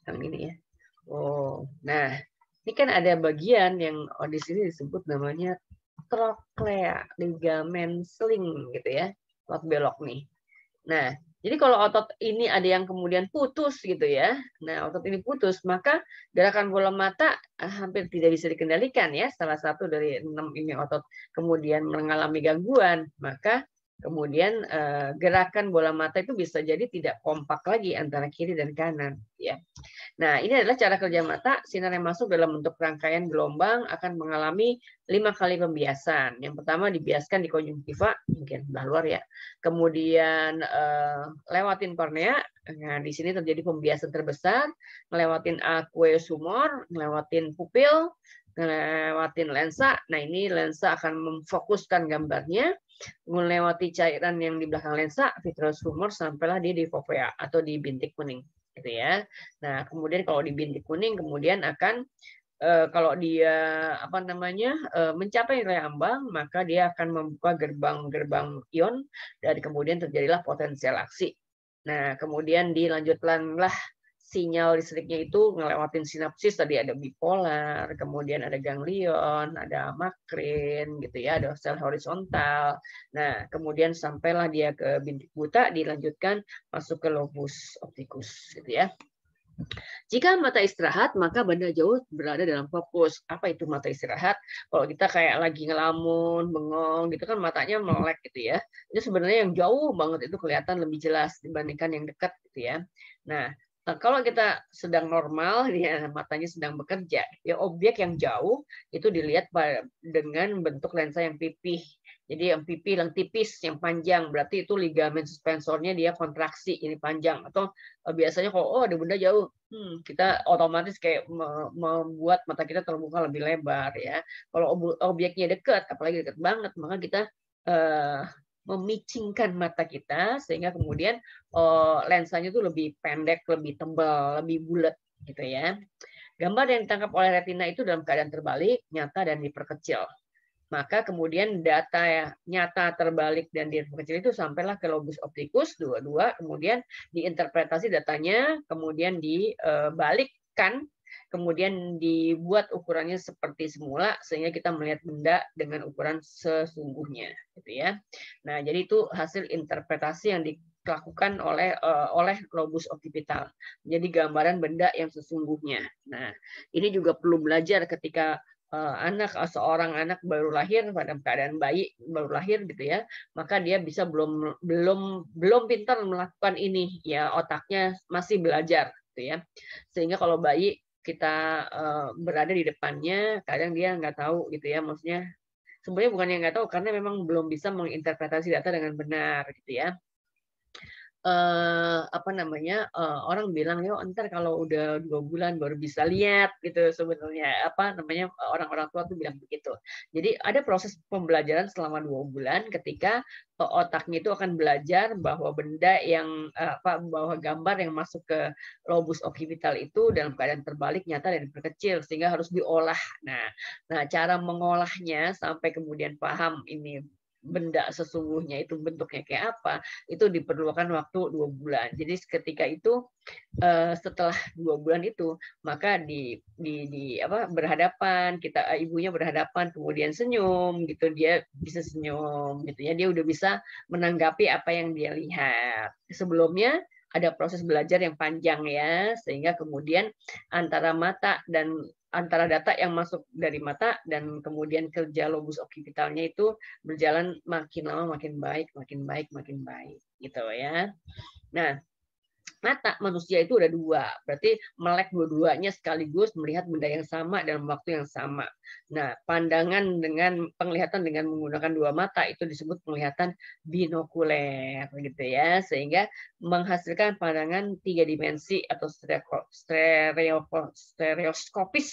Yang ini ya. Oh, nah ini kan ada bagian yang di sini disebut namanya troklea, ligamen sling gitu ya, otot belok nih. Nah, jadi kalau otot ini ada yang kemudian putus gitu ya, nah otot ini putus, maka gerakan bola mata hampir tidak bisa dikendalikan ya. Salah satu dari 6 ini otot kemudian mengalami gangguan, maka kemudian gerakan bola mata itu bisa jadi tidak kompak lagi antara kiri dan kanan ya. Nah, ini adalah cara kerja mata. Sinar yang masuk dalam bentuk rangkaian gelombang akan mengalami 5 kali pembiasan. Yang pertama dibiaskan di konjungtiva, mungkin sebelah luar ya. Kemudian lewatin kornea. Nah, di sini terjadi pembiasan terbesar, ngelewatin aqueous humor, ngelewatin pupil, ngelewatin lensa. Nah, ini lensa akan memfokuskan gambarnya, melewati cairan yang di belakang lensa, vitreous humor, sampailah dia di fovea atau di bintik kuning. Gitu ya. Nah, kemudian kalau di bintik kuning, kemudian akan kalau dia mencapai nilai ambang, maka dia akan membuka gerbang-gerbang ion dan kemudian terjadilah potensial aksi. Nah, kemudian dilanjutkanlah sinyal listriknya itu ngelewatin sinapsis, tadi ada bipolar, kemudian ada ganglion, ada makrin gitu ya, ada sel horizontal. Nah, kemudian sampailah dia ke bintik buta, dilanjutkan masuk ke lobus opticus gitu ya. Jika mata istirahat, maka benda jauh berada dalam fokus. Apa itu mata istirahat? Kalau kita kayak lagi ngelamun, bengong, gitu kan matanya melek gitu ya. Itu sebenarnya yang jauh banget itu kelihatan lebih jelas dibandingkan yang dekat gitu ya. Nah, kalau kita sedang normal, ya matanya sedang bekerja, ya objek yang jauh itu dilihat dengan bentuk lensa yang pipih. Jadi yang pipih yang tipis, yang panjang, berarti itu ligamen suspensornya dia kontraksi, ini panjang. Atau biasanya kalau ada benda jauh, kita otomatis kayak membuat mata kita terbuka lebih lebar ya. Kalau objeknya dekat, apalagi dekat banget, maka kita memicingkan mata kita sehingga kemudian lensanya itu lebih pendek, lebih tebal, lebih bulat gitu ya. Gambar yang ditangkap oleh retina itu dalam keadaan terbalik, nyata dan diperkecil. Maka kemudian data nyata terbalik dan diperkecil itu sampailah ke lobus optikus dua-dua, kemudian diinterpretasi datanya, kemudian dibalikkan, kemudian dibuat ukurannya seperti semula sehingga kita melihat benda dengan ukuran sesungguhnya, gitu ya. Nah, jadi itu hasil interpretasi yang dilakukan oleh lobus occipital. Jadi gambaran benda yang sesungguhnya. Nah, ini juga perlu belajar ketika seorang anak baru lahir pada keadaan bayi baru lahir gitu ya, maka dia bisa belum pintar melakukan ini ya, otaknya masih belajar gitu ya, sehingga kalau bayi kita berada di depannya kadang dia nggak tahu gitu ya, maksudnya sebenarnya bukan yang nggak tahu karena memang belum bisa menginterpretasi data dengan benar gitu ya. Orang bilang yo ntar kalau udah 2 bulan baru bisa lihat gitu, sebenarnya orang-orang tua tuh bilang begitu. Jadi ada proses pembelajaran selama 2 bulan ketika otaknya itu akan belajar bahwa benda yang bahwa gambar yang masuk ke lobus occipital itu dalam keadaan terbalik, nyata dan diperkecil sehingga harus diolah. Nah, cara mengolahnya sampai kemudian paham ini benda sesungguhnya itu bentuknya kayak apa, itu diperlukan waktu 2 bulan. Jadi ketika itu setelah 2 bulan itu maka berhadapan, ibunya berhadapan kemudian senyum gitu, dia bisa senyum gitu ya, dia udah bisa menanggapi apa yang dia lihat. Sebelumnya ada proses belajar yang panjang ya, sehingga kemudian antara data yang masuk dari mata dan kemudian kerja lobus occipitalnya itu berjalan makin lama makin baik gitu ya. Nah, mata manusia itu ada 2, berarti melek dua-duanya sekaligus melihat benda yang sama dalam waktu yang sama. Nah, penglihatan dengan menggunakan 2 mata itu disebut penglihatan binokuler gitu ya, sehingga menghasilkan pandangan 3 dimensi atau stereoskopis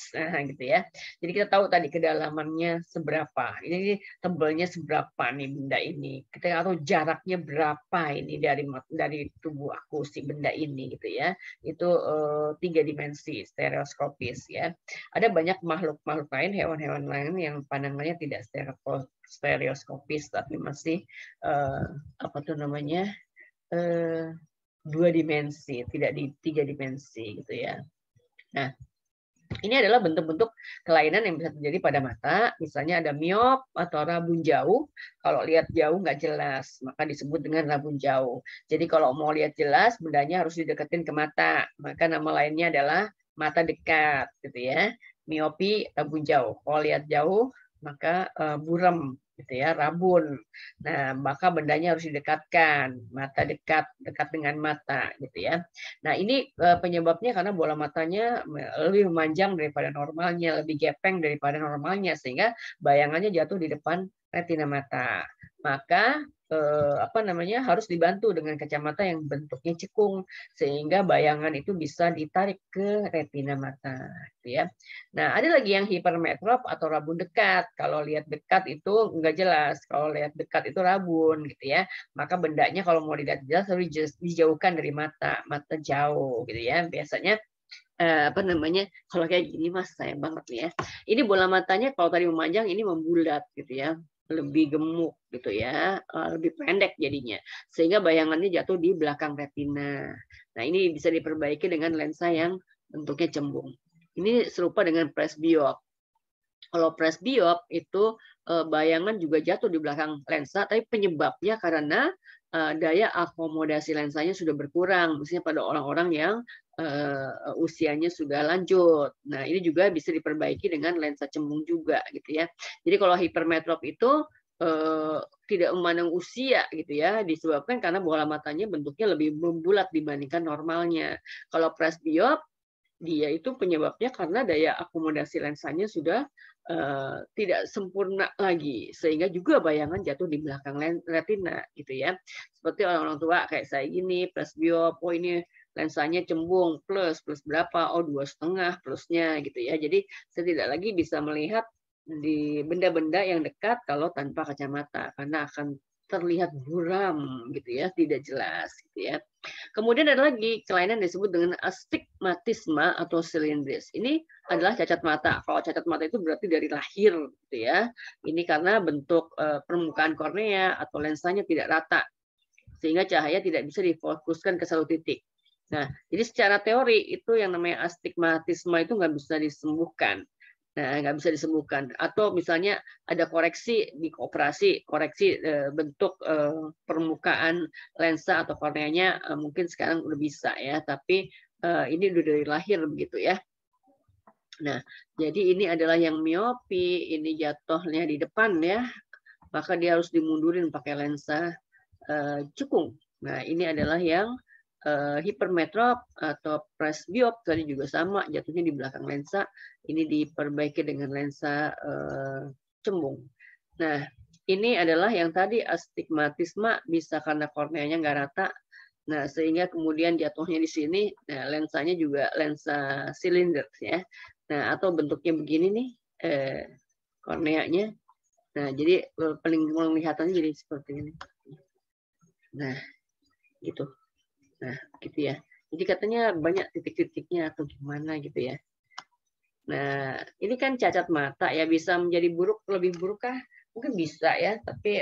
gitu ya. Jadi kita tahu tadi kedalamannya seberapa, ini tebalnya seberapa nih benda ini, kita tahu jaraknya berapa ini dari tubuh aku si benda ini gitu ya. Itu 3 dimensi stereoskopis ya. Ada banyak makhluk lain, hewan-hewan lain yang pandangannya tidak stereoskopis tapi masih 2 dimensi, tidak di 3 dimensi gitu ya. Nah, ini adalah bentuk-bentuk kelainan yang bisa terjadi pada mata. Misalnya ada miop atau rabun jauh. Kalau lihat jauh nggak jelas, maka disebut dengan rabun jauh. Jadi kalau mau lihat jelas, bendanya harus dideketin ke mata. Maka nama lainnya adalah mata dekat, gitu ya. Miopi, rabun jauh. Kalau lihat jauh, maka buram, gitu ya, rabun. Nah, maka bendanya harus didekatkan, mata dekat dengan mata, gitu ya. Nah, ini penyebabnya karena bola matanya lebih memanjang daripada normalnya, lebih gepeng daripada normalnya, sehingga bayangannya jatuh di depan retina mata. Maka harus dibantu dengan kacamata yang bentuknya cekung, sehingga bayangan itu bisa ditarik ke retina mata. Gitu ya. Nah, ada lagi yang hipermetrop atau rabun dekat. Kalau lihat dekat itu nggak jelas, kalau lihat dekat itu rabun, gitu ya. Maka bendanya kalau mau dilihat jelas harus dijauhkan dari mata jauh gitu ya. Biasanya kalau kayak gini mas sayang banget nih ya. Ini bola matanya kalau tadi memanjang, ini membulat gitu ya, lebih gemuk gitu ya, lebih pendek jadinya, sehingga bayangannya jatuh di belakang retina. Nah, ini bisa diperbaiki dengan lensa yang bentuknya cembung. Ini serupa dengan presbiop. Kalau presbiop itu bayangan juga jatuh di belakang lensa, tapi penyebabnya karena daya akomodasi lensanya sudah berkurang, misalnya pada orang-orang yang usianya sudah lanjut. Nah, ini juga bisa diperbaiki dengan lensa cembung juga gitu ya. Jadi kalau hipermetrop itu tidak memandang usia gitu ya, disebabkan karena bola matanya bentuknya lebih bulat dibandingkan normalnya. Kalau presbiop dia itu penyebabnya karena daya akomodasi lensanya sudah tidak sempurna lagi, sehingga juga bayangan jatuh di belakang retina gitu ya. Seperti orang-orang tua kayak saya gini, presbiop, oh ini lensanya cembung plus berapa, oh 2,5 plusnya gitu ya. Jadi saya tidak lagi bisa melihat di benda-benda yang dekat kalau tanpa kacamata karena akan terlihat buram gitu ya, tidak jelas gitu ya. Kemudian ada lagi kelainan disebut dengan astigmatisme atau silindris. Ini adalah cacat mata. Kalau cacat mata itu berarti dari lahir gitu ya. Ini karena bentuk permukaan kornea atau lensanya tidak rata sehingga cahaya tidak bisa difokuskan ke satu titik. Nah, jadi secara teori itu yang namanya astigmatisme itu nggak bisa disembuhkan. Nah, nggak bisa disembuhkan. Atau misalnya ada koreksi di operasi, koreksi bentuk permukaan lensa atau korneanya mungkin sekarang udah bisa ya, tapi ini udah dari lahir begitu ya. Nah, jadi ini adalah yang miopi, ini jatuhnya di depan ya, maka dia harus dimundurin pakai lensa cukung. Nah, ini adalah yang hipermetrop atau presbiop tadi juga sama, jatuhnya di belakang lensa. Ini diperbaiki dengan lensa cembung. Nah, ini adalah yang tadi astigmatisme, bisa karena korneanya nggak rata. Nah, sehingga kemudian jatuhnya di sini, nah, lensanya juga lensa silinder ya. Nah, atau bentuknya begini nih, korneanya. Nah, jadi penglihatannya jadi seperti ini. Nah, gitu. Nah, gitu ya. Jadi katanya banyak titik-titiknya atau gimana gitu ya. Nah, ini kan cacat mata ya, bisa menjadi buruk, lebih buruk kah? Mungkin bisa ya, tapi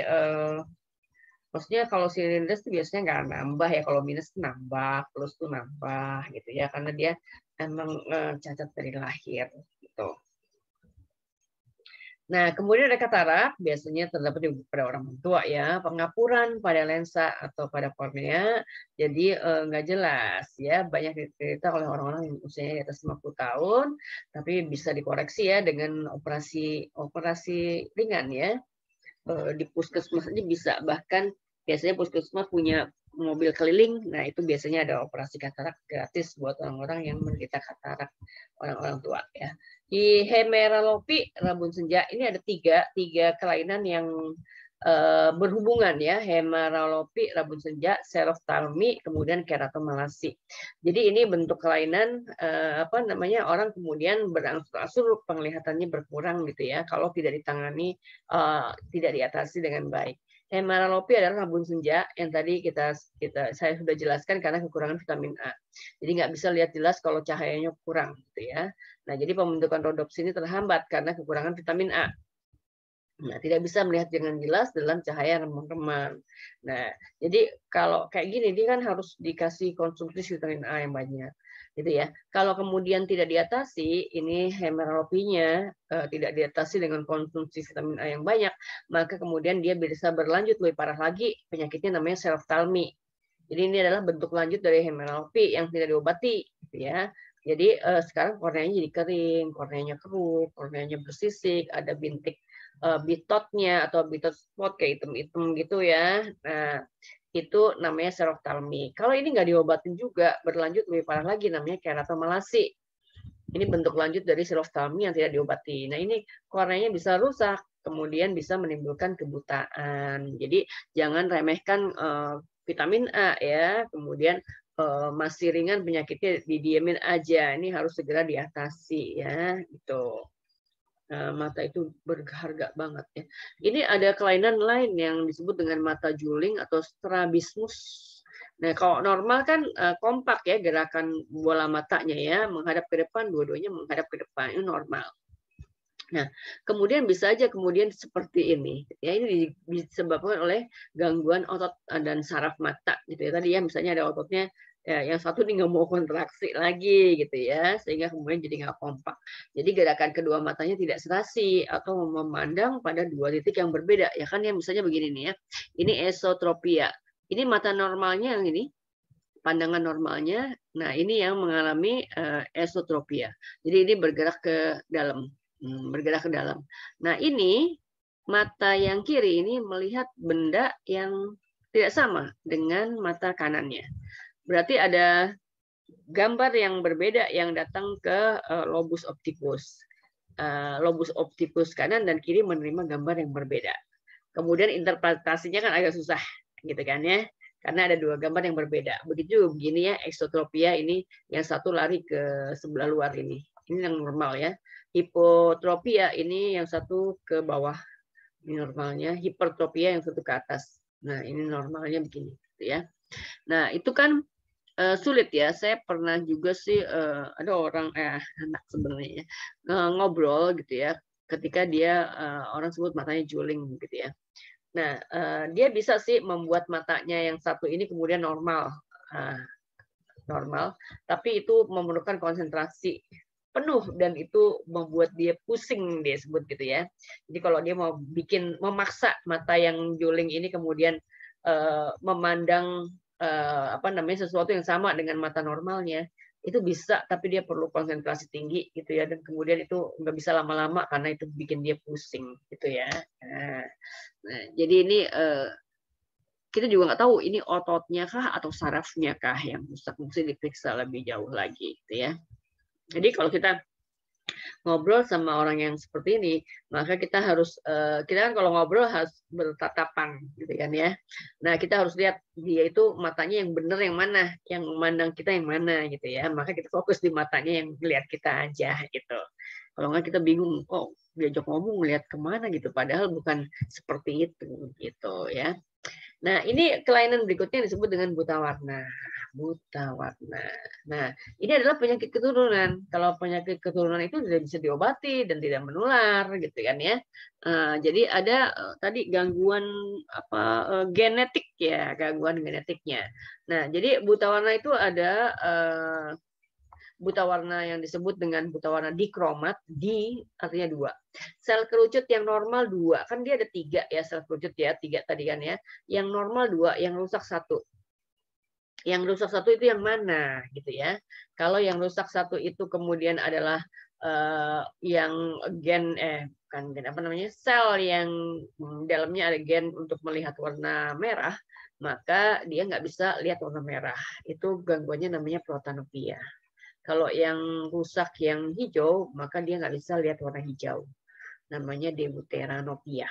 maksudnya kalau silindris itu biasanya nggak nambah ya, kalau minus tuh nambah, plus tuh nambah gitu ya, karena dia emang cacat dari lahir gitu. Nah, kemudian ada katarak, biasanya terdapat pada orang tua ya, pengapuran pada lensa atau pada kornea, jadi nggak jelas ya, banyak diderita oleh orang-orang yang usianya di atas 50 tahun, tapi bisa dikoreksi ya dengan operasi ringan ya, di puskesmas aja bisa, bahkan biasanya puskesmas punya mobil keliling, nah itu biasanya ada operasi katarak gratis buat orang-orang yang menderita katarak, orang-orang tua ya. Di hemeralopi rabun senja ini ada tiga kelainan yang berhubungan ya, hemeralopi rabun senja, seroftalmi, kemudian keratomalasi. Jadi ini bentuk kelainan apa namanya, orang kemudian berangsur-angsur penglihatannya berkurang gitu ya kalau tidak ditangani, tidak diatasi dengan baik. Hemeralopi adalah rabun senja yang tadi saya sudah jelaskan karena kekurangan vitamin A. Jadi nggak bisa lihat jelas kalau cahayanya kurang gitu ya. Nah, jadi pembentukan rodopsin ini terhambat karena kekurangan vitamin A. Nah, tidak bisa melihat dengan jelas dalam cahaya remang-remang. Nah, jadi kalau kayak gini dia kan harus dikasih konsumsi vitamin A yang banyak. Gitu ya. Kalau kemudian tidak diatasi, ini hemeralopinya tidak diatasi dengan konsumsi vitamin A yang banyak, maka kemudian dia bisa berlanjut lebih parah lagi, penyakitnya namanya seroftalmi. Jadi ini adalah bentuk lanjut dari hemeralopi yang tidak diobati, gitu ya. Jadi sekarang korneanya jadi kering, korneanya keruh, korneanya bersisik, ada bintik bitotnya atau bitot spot kayak hitam-hitam gitu ya. Nah, itu namanya seroftalmi. Kalau ini nggak diobatin juga, berlanjut lebih parah lagi, namanya keratomalasi. Ini bentuk lanjut dari seroftalmi yang tidak diobati. Nah, ini korneanya bisa rusak, kemudian bisa menimbulkan kebutaan. Jadi jangan remehkan vitamin A ya, kemudian masih ringan penyakitnya didiemin aja. Ini harus segera diatasi ya, gitu. Mata itu berharga banget ya. Ini ada kelainan lain yang disebut dengan mata juling atau strabismus. Nah, kalau normal kan kompak ya gerakan bola matanya ya, menghadap ke depan, dua-duanya menghadap ke depan, itu normal. Nah, kemudian bisa aja kemudian seperti ini. Ya, ini disebabkan oleh gangguan otot dan saraf mata gitu ya. Tadi ya misalnya ada ototnya ya, yang satu nih nggak mau kontraksi lagi gitu ya, sehingga kemudian jadi nggak kompak. Jadi gerakan kedua matanya tidak serasi atau memandang pada dua titik yang berbeda. Ya kan ya misalnya begini nih ya, ini esotropia. Ini mata normalnya yang ini, pandangan normalnya. Nah, ini yang mengalami esotropia. Jadi ini bergerak ke dalam, bergerak ke dalam. Nah, ini mata yang kiri ini melihat benda yang tidak sama dengan mata kanannya. Berarti ada gambar yang berbeda yang datang ke lobus opticus. Lobus opticus kanan dan kiri menerima gambar yang berbeda. Kemudian interpretasinya kan agak susah, gitu kan ya, karena ada dua gambar yang berbeda. Begitu begini ya, eksotropia ini yang satu lari ke sebelah luar ini yang normal ya. Hipotropia ini yang satu ke bawah, ini normalnya. Hipertropia yang satu ke atas. Nah ini normalnya begini, gitu ya. Nah itu kan sulit ya. Saya pernah juga sih ada orang anak sebenarnya ngobrol gitu ya, ketika dia orang sebut matanya juling gitu ya. Nah, dia bisa sih membuat matanya yang satu ini kemudian normal, normal, tapi itu memerlukan konsentrasi penuh dan itu membuat dia pusing, dia sebut gitu ya. Jadi kalau dia mau memaksa mata yang juling ini kemudian memandang apa namanya sesuatu yang sama dengan mata normalnya, itu bisa, tapi dia perlu konsentrasi tinggi gitu ya, dan kemudian itu nggak bisa lama-lama karena itu bikin dia pusing gitu ya. Nah, jadi ini kita juga nggak tahu ini ototnya kah atau sarafnya kah yang rusak, mesti diperiksa lebih jauh lagi gitu ya. Jadi kalau kita ngobrol sama orang yang seperti ini, maka kita harus kita kan kalau ngobrol harus bertatapan gitu kan ya. Nah, kita harus lihat dia itu matanya yang benar yang mana, yang memandang kita yang mana gitu ya. Maka kita fokus di matanya yang melihat kita aja gitu. Kalau nggak kita bingung, kok diajak ngomong lihat kemana gitu, padahal bukan seperti itu gitu ya. Nah, ini kelainan berikutnya yang disebut dengan buta warna. Buta warna. Nah, ini adalah penyakit keturunan. Kalau penyakit keturunan itu tidak bisa diobati dan tidak menular, gitu kan ya. Jadi ada tadi gangguan genetik ya, gangguan genetiknya. Nah, jadi buta warna itu ada buta warna yang disebut dengan buta warna dikromat, artinya 2. Sel kerucut yang normal 2, kan dia ada 3 ya sel kerucut ya, 3 tadi kan ya. Yang normal 2, yang rusak 1. Yang rusak 1 itu yang mana gitu ya. Kalau yang rusak 1 itu kemudian adalah yang gen bukan gen apa namanya, sel yang dalamnya ada gen untuk melihat warna merah, maka dia nggak bisa lihat warna merah. Itu gangguannya namanya protanopia. Kalau yang rusak yang hijau, maka dia nggak bisa lihat warna hijau. Namanya deuteranopia.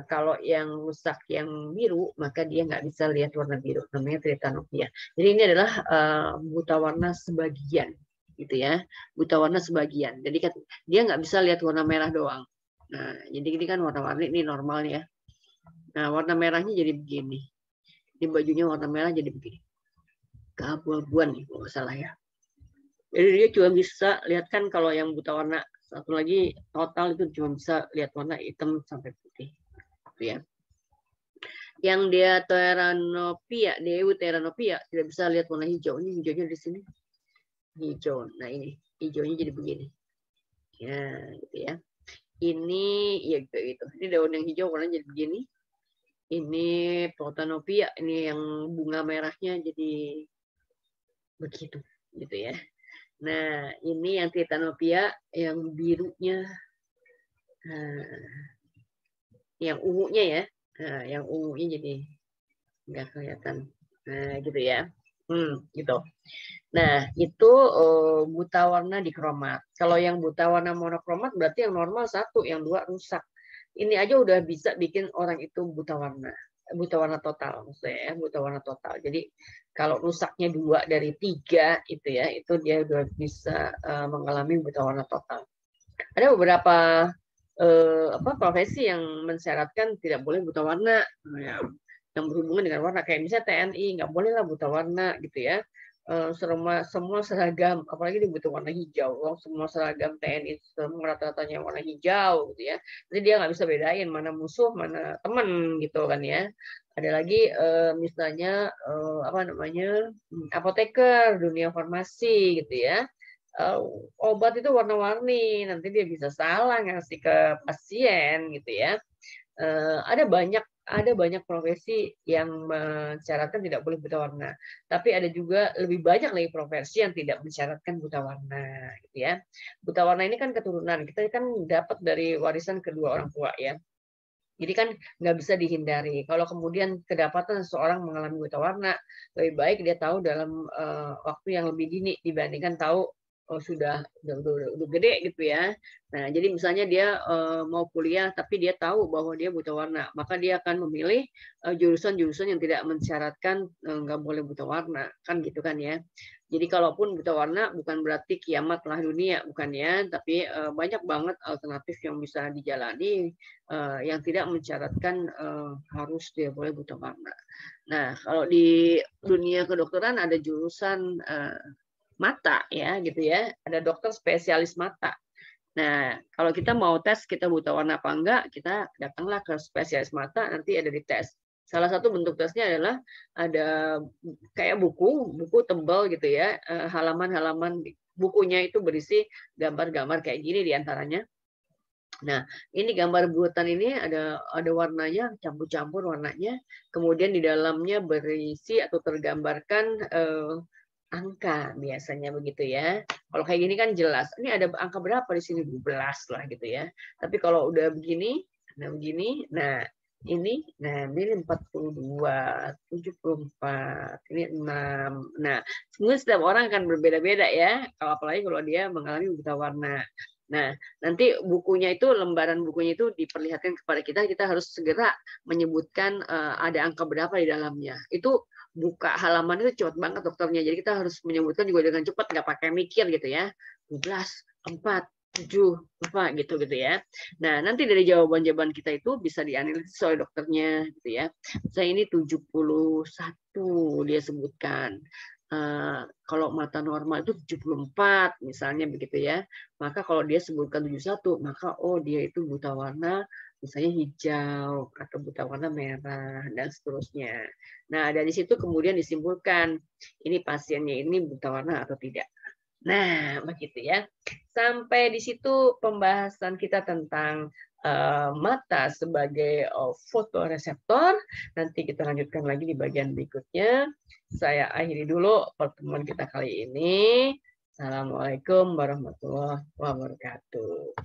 Kalau yang rusak yang biru, maka dia nggak bisa lihat warna biru. Namanya tritanopia. Jadi ini adalah buta warna sebagian, gitu ya. Buta warna sebagian. Jadi kan dia nggak bisa lihat warna merah doang. Nah, jadi ini kan warna-warni ini normal ya. Nah, warna merahnya jadi begini. Ini bajunya warna merah jadi begini. Keabu-abuan nih, kalau nggak salah ya. Jadi dia cuma bisa lihat kan kalau yang buta warna satu lagi total itu cuma bisa lihat warna hitam sampai putih, gitu ya. Yang deuteranopia tidak bisa lihat warna hijau. Ini hijaunya di sini, hijau. Nah ini hijaunya jadi begini, ya, gitu ya. Ini ya gitu. Ini daun yang hijau warnanya jadi begini. Ini protanopia, ini yang bunga merahnya jadi begitu, gitu ya. Nah, ini yang tritanopia, yang birunya, yang ungunya ya, yang ungunya jadi nggak kelihatan, gitu ya, gitu. Nah, itu buta warna dikromat. Kalau yang buta warna monokromat berarti yang normal 1, yang 2 rusak. Ini aja udah bisa bikin orang itu buta warna total, maksudnya ya, buta warna total. Jadi kalau rusaknya 2 dari 3 itu ya, itu dia udah bisa mengalami buta warna total. Ada beberapa profesi yang mensyaratkan tidak boleh buta warna, yang berhubungan dengan warna, kayak misalnya TNI nggak boleh lah buta warna gitu ya. Semua seragam, apalagi dia butuh warna hijau, semua seragam TNI semua rata-ratanya warna hijau gitu ya. Jadi dia nggak bisa bedain mana musuh mana teman gitu kan ya. Ada lagi misalnya apoteker, dunia farmasi gitu ya. Obat itu warna-warni, nanti dia bisa salah ngasih ke pasien gitu ya. Ada banyak ada banyak profesi yang mensyaratkan tidak boleh buta warna. Tapi ada juga lebih banyak lagi profesi yang tidak mensyaratkan buta warna, gitu ya. Buta warna ini kan keturunan, kita kan dapat dari warisan kedua orang tua ya. Jadi kan nggak bisa dihindari. Kalau kemudian kedapatan seseorang mengalami buta warna, lebih baik dia tahu dalam waktu yang lebih dini dibandingkan tahu oh, udah gede gitu ya. Nah, jadi misalnya dia mau kuliah tapi dia tahu bahwa dia buta warna, maka dia akan memilih jurusan-jurusan yang tidak mensyaratkan nggak boleh buta warna, kan gitu kan ya. Jadi kalaupun buta warna bukan berarti kiamatlah dunia, bukan ya, tapi banyak banget alternatif yang bisa dijalani yang tidak mensyaratkan harus dia boleh buta warna. Nah, kalau di dunia kedokteran ada jurusan mata ya gitu ya, ada dokter spesialis mata. Nah, kalau kita mau tes kita buta warna apa enggak, kita datanglah ke spesialis mata, nanti ada di tes. Salah satu bentuk tesnya adalah ada kayak buku tebal gitu ya, halaman-halaman bukunya itu berisi gambar-gambar kayak gini diantaranya. Nah, ini gambar buatan ini ada warnanya, campur-campur warnanya. Kemudian di dalamnya berisi atau tergambarkan angka biasanya begitu ya. Kalau kayak gini kan jelas. Ini ada angka berapa di sini? 12 lah gitu ya. Tapi kalau udah begini, nah ini 42, 74, ini 6. Nah, sebenarnya setiap orang akan berbeda-beda ya. Kalau apalagi kalau dia mengalami buta warna. Nah, nanti bukunya itu, lembaran bukunya itu diperlihatkan kepada kita, kita harus segera menyebutkan ada angka berapa di dalamnya. Itu buka halaman itu cepat banget dokternya. Jadi kita harus menyebutkan juga dengan cepat, nggak pakai mikir gitu ya. 12, 4, 7, 4 gitu ya. Nah, nanti dari jawaban-jawaban kita itu bisa dianalisis oleh dokternya gitu ya. Saya ini 71 dia sebutkan. Kalau mata normal itu 74 misalnya begitu ya. Maka kalau dia sebutkan 71, maka oh dia itu buta warna misalnya hijau atau buta warna merah dan seterusnya. Nah, dari situ kemudian disimpulkan ini pasiennya ini buta warna atau tidak. Nah, begitu ya. Sampai di situ pembahasan kita tentang mata sebagai fotoreseptor. Nanti kita lanjutkan lagi di bagian berikutnya. Saya akhiri dulu pertemuan kita kali ini. Assalamualaikum warahmatullahi wabarakatuh.